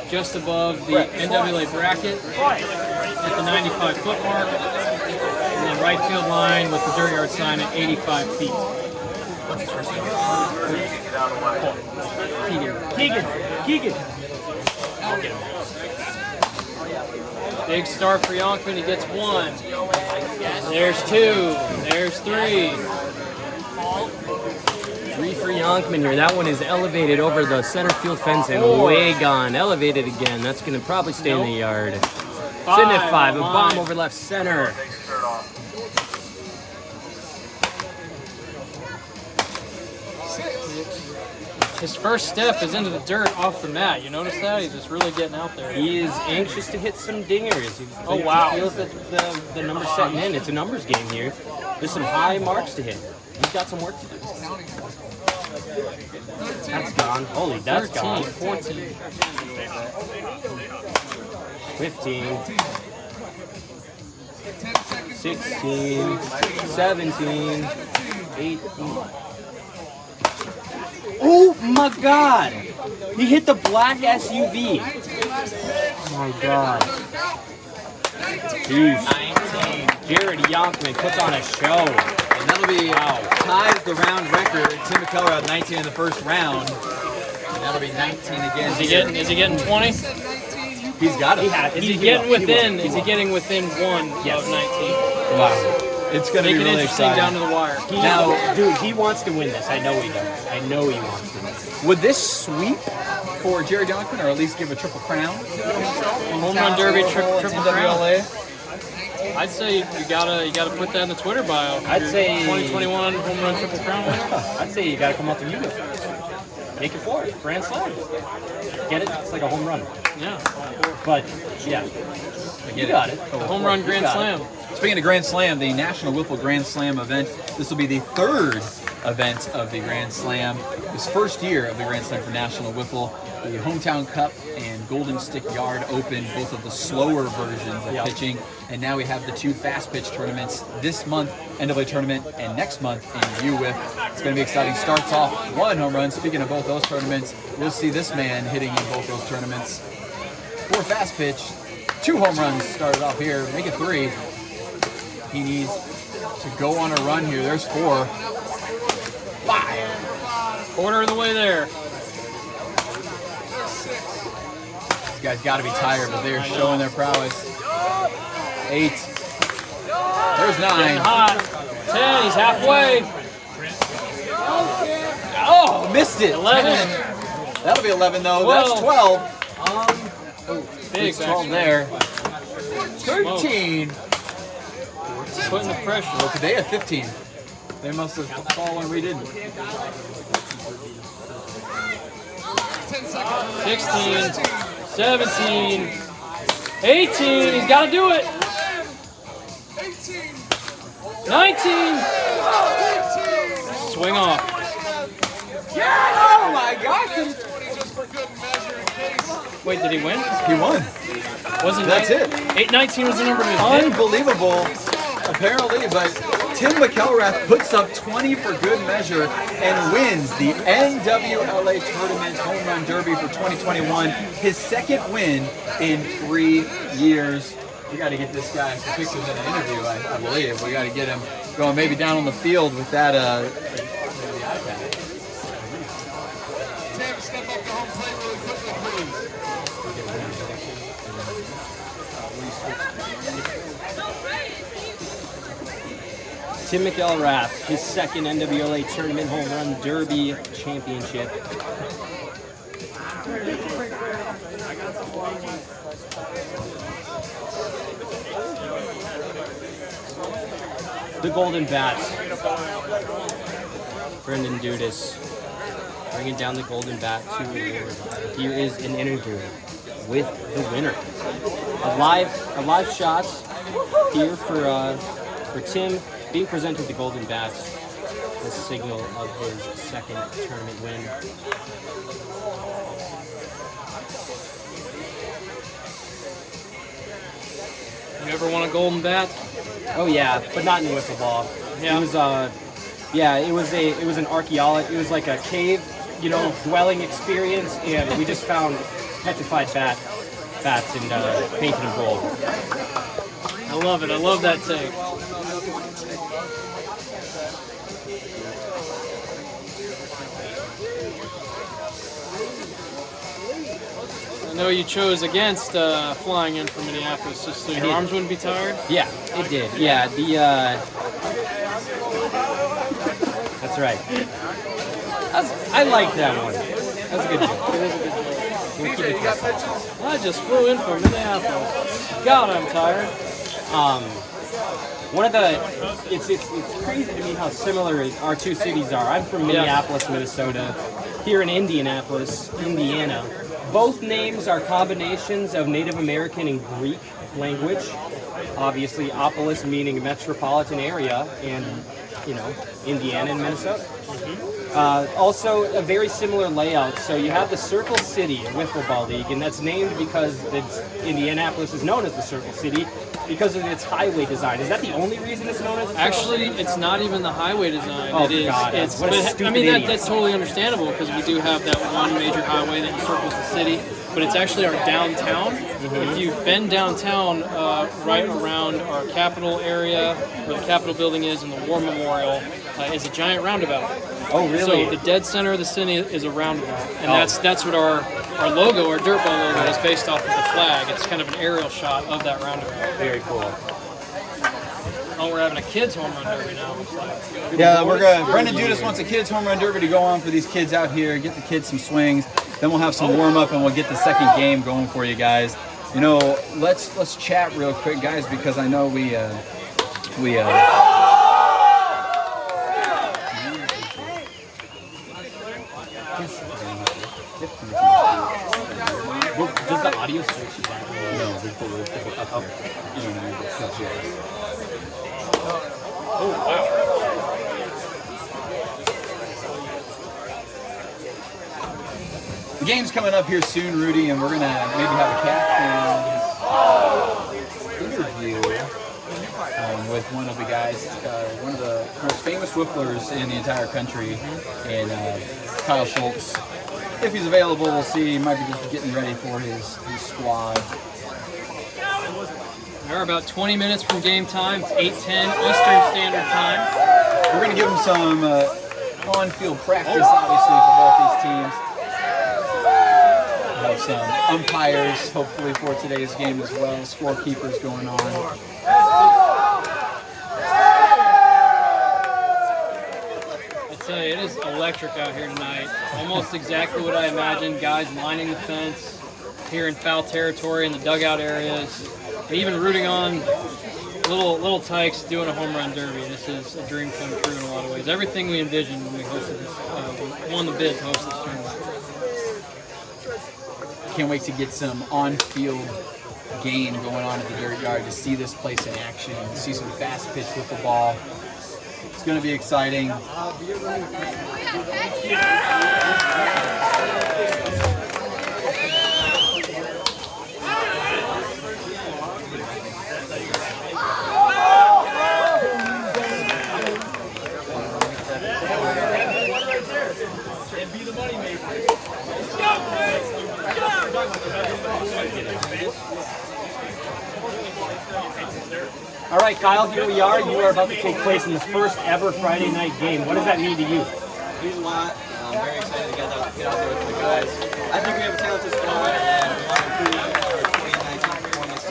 just above the NWLA bracket at the 95-foot mark. And then right field line with the dirt yard sign at 85 feet. What's his first name? Keegan. I'll get him. Big star for Yonkman. He gets 1. There's 2. There's 3.
3 for Yonkman here. That one is elevated over the center field fence and way gone. Elevated again. That's going to probably stay in the yard. Sitting at 5. A bomb over left center.
His first step is into the dirt off the mat. You notice that? He's just really getting out there.
He is anxious to hit some dingers.
Oh, wow.
He feels that the number's setting in. It's a numbers game here. There's some high marks to hit. He's got some work to do. That's gone. Holy, that's
13,
gone.
14.
15. 16. 17. 18. Oh my God! He hit the black SUV. my God. Jeez. Jared Yonkman puts on a show.
And that'll be ties the round record. Tim McKellar had 19 in the first round. And that'll be 19 again.
Is he getting 20?
He's got it.
Is he getting within 1
Yes.
of 19?
Wow. It's going to be
Make it
really
interesting
exciting.
down to the wire.
Now,
Dude, he wants to win this. I know he does. I know he wants to win this.
would this sweep for Jared Yonkman, or at least give a triple crown?
Home run derby triple crown.
NWLA.
I'd say you gotta put that in the Twitter bio.
I'd say
2021 home run triple crown winner.
I'd say you got to come out to Utah. Make it for it. Grand slam. Get it? It's like a home run.
Yeah,
But yeah, you got it.
the home run grand slam.
Speaking of Grand Slam, the National Wiffle Grand Slam event, this will be the third event of the Grand Slam. This first year of the Grand Slam for National Wiffle. The Hometown Cup and Golden Stick Yard Open, both of the slower versions of pitching. And now we have the 2 fast pitch tournaments this month, NWA tournament, and next month in UWIF. It's going to be exciting. Starts off 1 home run. Speaking of both those tournaments, we'll see this man hitting in both those tournaments. 4 fast pitch, 2 home runs started off here. Make it 3. He needs to go on a run here. There's 4. 5.
Quarter of the way there.
These guys got to be tired, but they're showing their prowess. 8. There's 9.
Hot. 10. He's halfway.
Oh, missed it.
11.
10. That'll be 11 though.
12.
That's 12.
Big
It's 12 there. 13.
Putting the pressure.
Well, today at 15. They must have fallen. We didn't.
16, 17, 18. He's got to do it. 19. Swing off.
Oh my God!
Wait, did he win?
He won.
Wasn't
That's it.
819 was the number he hit.
Unbelievable, apparently, but Tim McElrath puts up 20 for good measure and wins the NWLA Tournament Home Run Derby for 2021. His second win in 3 years. We got to get this guy some pictures in an interview, I believe. We got to get him going maybe down on the field with that
Tim, step up to home plate really quickly, please.
Tim McElrath, his second NWLA Tournament Home Run Derby Championship. The Golden Bats. Brendan Dudas bringing down the Golden Bat to award. Here is an interview with the winner. A live shot here for Tim, being presented the Golden Bats, the signal of his second tournament win.
You ever won a golden bat?
Oh yeah, but not in wiffle ball.
Yeah.
It was it was an archaeology. It was like a cave, dwelling experience, and we just found petrified bats and painted them gold.
I love it. I love that take. I know you chose against flying in from Minneapolis just so your arms wouldn't be tired.
Yeah, it did. Yeah, that's right. I like that one. That's a good joke. We'll keep it going.
I just flew in from Minneapolis. God, I'm tired.
It's crazy to me how similar our two cities are. I'm from Minneapolis, Minnesota. Here in Indianapolis, Indiana. Both names are combinations of Native American and Greek language. Obviously, Opolis meaning metropolitan area, and Indiana and Minnesota. Also, a very similar layout. So you have the Circle City Wiffle Ball League, and that's named because Indianapolis is known as the Circle City because of its highway design. Is that the only reason it's known as?
Actually, it's not even the highway design.
Oh,
it is.
God,
I mean, that's totally understandable because we do have that one major highway that encircles the city. but it's actually our downtown. If you've been downtown, right around our Capitol area, where the Capitol building is, and the War Memorial, is a giant roundabout.
Oh, really?
So the dead center of the city is a roundabout, and that's what our logo, our dirt ball logo, is based off of the flag. It's kind of an aerial shot of that roundabout.
Very cool.
Oh, we're having a kids home run derby now. Looks like.
Yeah, we're gonna. Brendan Dudas wants a kids home run derby to go on for these kids out here. Get the kids some swings. Then we'll have some warm up, and we'll get the second game going for you guys. You know, let's chat real quick, guys, because I know we
Does the audio switch?
No, the game's coming up here soon, Rudy, and we're gonna maybe have a captain interview with one of the guys, one of the most famous whifflers in the entire country, and Kyle Schultz. If he's available, we'll see. He might be just getting ready for his squad.
We're about 20 minutes from game time. It's 8:10 Eastern Standard Time.
We're going to give them some on-field practice, obviously, for both these teams. We'll have some umpires, hopefully, for today's game as well. Scorekeepers going on.
Tell you, it is electric out here tonight. Almost exactly what I imagined. Guys lining the fence here in foul territory in the dugout areas, and even rooting on little tykes doing a home run derby. This is a dream come true in a lot of ways. Everything we envisioned when we hosted this, we won the bid to host this tournament.
Can't wait to get some on-field game going on at the Dirt Yard to see this place in action, see some fast pitch with the ball. It's going to be exciting.
All right, Kyle, here we are. You are about to take place in the first ever Friday night game. What does that mean to you?
It means a lot. I'm very excited to get out there with the guys. I think we have a talented squad and we want to improve our 2019 performance. So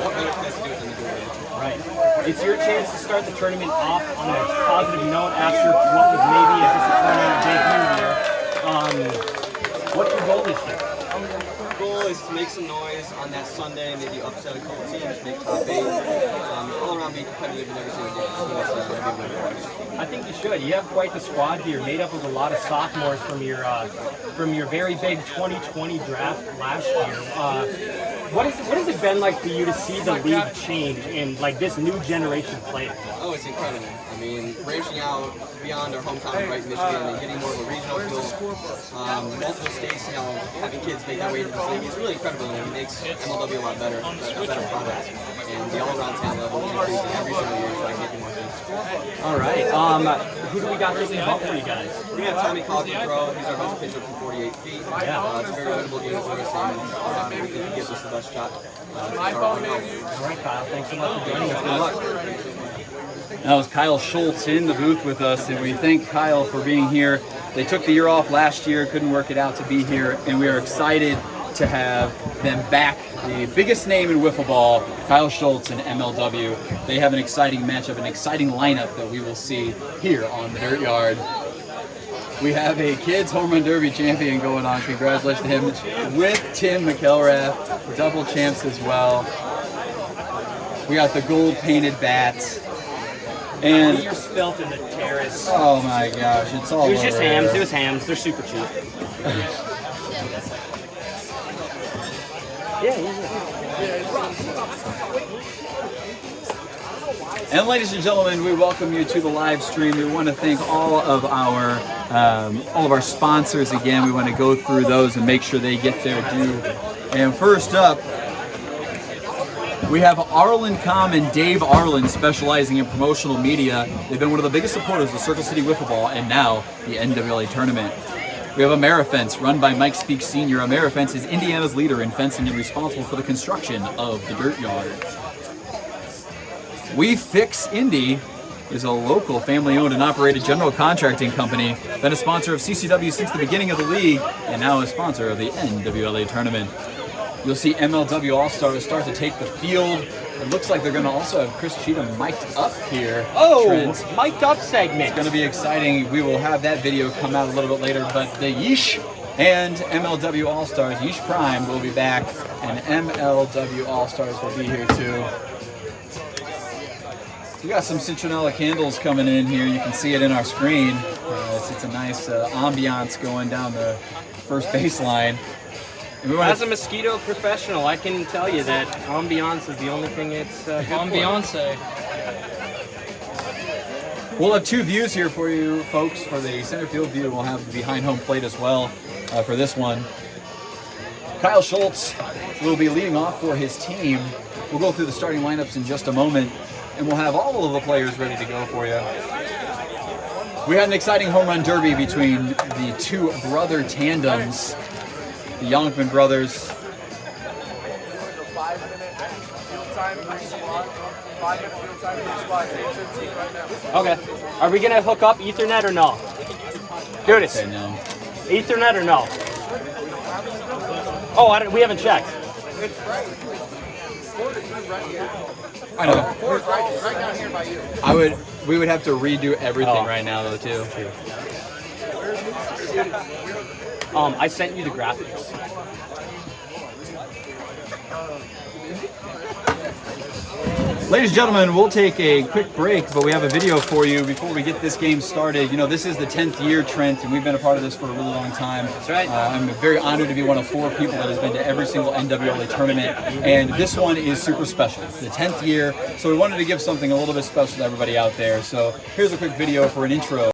what better place to do it than the Dual?
Right. It's your chance to start the tournament off on a positive note after what was maybe a disappointing debut here. What's your goal this year?
Our goal is to make some noise on that Sunday, maybe upset a couple teams, make top 8, all around being competitive in every single game. So that's a big win for us.
I think you should. You have quite the squad here, made up of a lot of sophomores from your very big 2020 draft last year. What has it been like for you to see the league change in like this new generation player?
Oh, it's incredible. I mean, branching out beyond our hometown of Brighton, Michigan, and getting more of a regional feel, multiple states, you know, having kids make their way into this league, it's really incredible, and it makes MLW a lot better, a better product. And the all-around talent level is increasing every single year, so I can't be more pleased.
All right. Who do we got this up for you guys?
We're going to have Tommy Collins throw. He's our best pitcher from 48 feet. It's a very winnable game for us, and we think he gives us the best shot.
All right, Kyle. Thanks so much for joining us. Good luck.
That was Kyle Schultz in the booth with us, and we thank Kyle for being here. They took the year off last year, couldn't work it out to be here, and we are excited to have them back. The biggest name in wiffle ball, Kyle Schultz and MLW. They have an exciting matchup, an exciting lineup that we will see here on the Dirt Yard. We have a kids home run derby champion going on. Congratulations to him with Tim McElrath, double champs as well. We got the gold painted bats. And
you're spilt in the terrace.
Oh my gosh, it's all over.
It was just hams. It was hams. They're super cheap.
And ladies and gentlemen, we welcome you to the live stream. We want to thank all of our sponsors again. We want to go through those and make sure they get their due. And first up, we have Arlen Com and Dave Arlen, specializing in promotional media. They've been one of the biggest supporters of Circle City Wiffle Ball and now the NWLA tournament. We have Amerifence, run by Mike Speaks Sr. Amerifence is Indiana's leader in fencing and responsible for the construction of the dirt yard. We Fix Indy is a local family-owned and operated general contracting company, been a sponsor of CCW since the beginning of the league, and now a sponsor of the NWLA tournament. You'll see MLW All-Stars start to take the field. It looks like they're going to also have Chris Cheatham mic'd up here.
Oh,
Trent.
mic'd up segment.
It's going to be exciting. We will have that video come out a little bit later, but the Yeesh and MLW All-Stars, Yeesh Prime will be back, and MLW All-Stars will be here too. We got some citronella candles coming in here. You can see it in our screen. It's a nice ambiance going down the first baseline.
As a mosquito professional, I can tell you that ambiance is the only thing it's
Ambiance.
We'll have two views here for you folks. For the center field view, we'll have the behind home plate as well for this one. Kyle Schultz will be leading off for his team. We'll go through the starting lineups in just a moment, and we'll have all of the players ready to go for you. We had an exciting home run derby between the two brother tandems, the Youngman brothers.
5-minute field time in each squad. 5-minute field time in each squad. 8:15 right now.
Okay. Are we gonna hook up Ethernet or no? Curtis,
Okay, no.
Ethernet or no? Oh, we haven't checked.
I know.
Right down here by you.
We would have to redo everything right now though too.
I sent you the graphics.
Ladies and gentlemen, we'll take a quick break, but we have a video for you before we get this game started. You know, this is the 10th year, Trent, and we've been a part of this for a really long time.
That's right.
I'm very honored to be one of 4 people that has been to every single NWLA tournament, and this one is super special. It's the 10th year, so we wanted to give something a little bit special to everybody out there. So here's a quick video for an intro.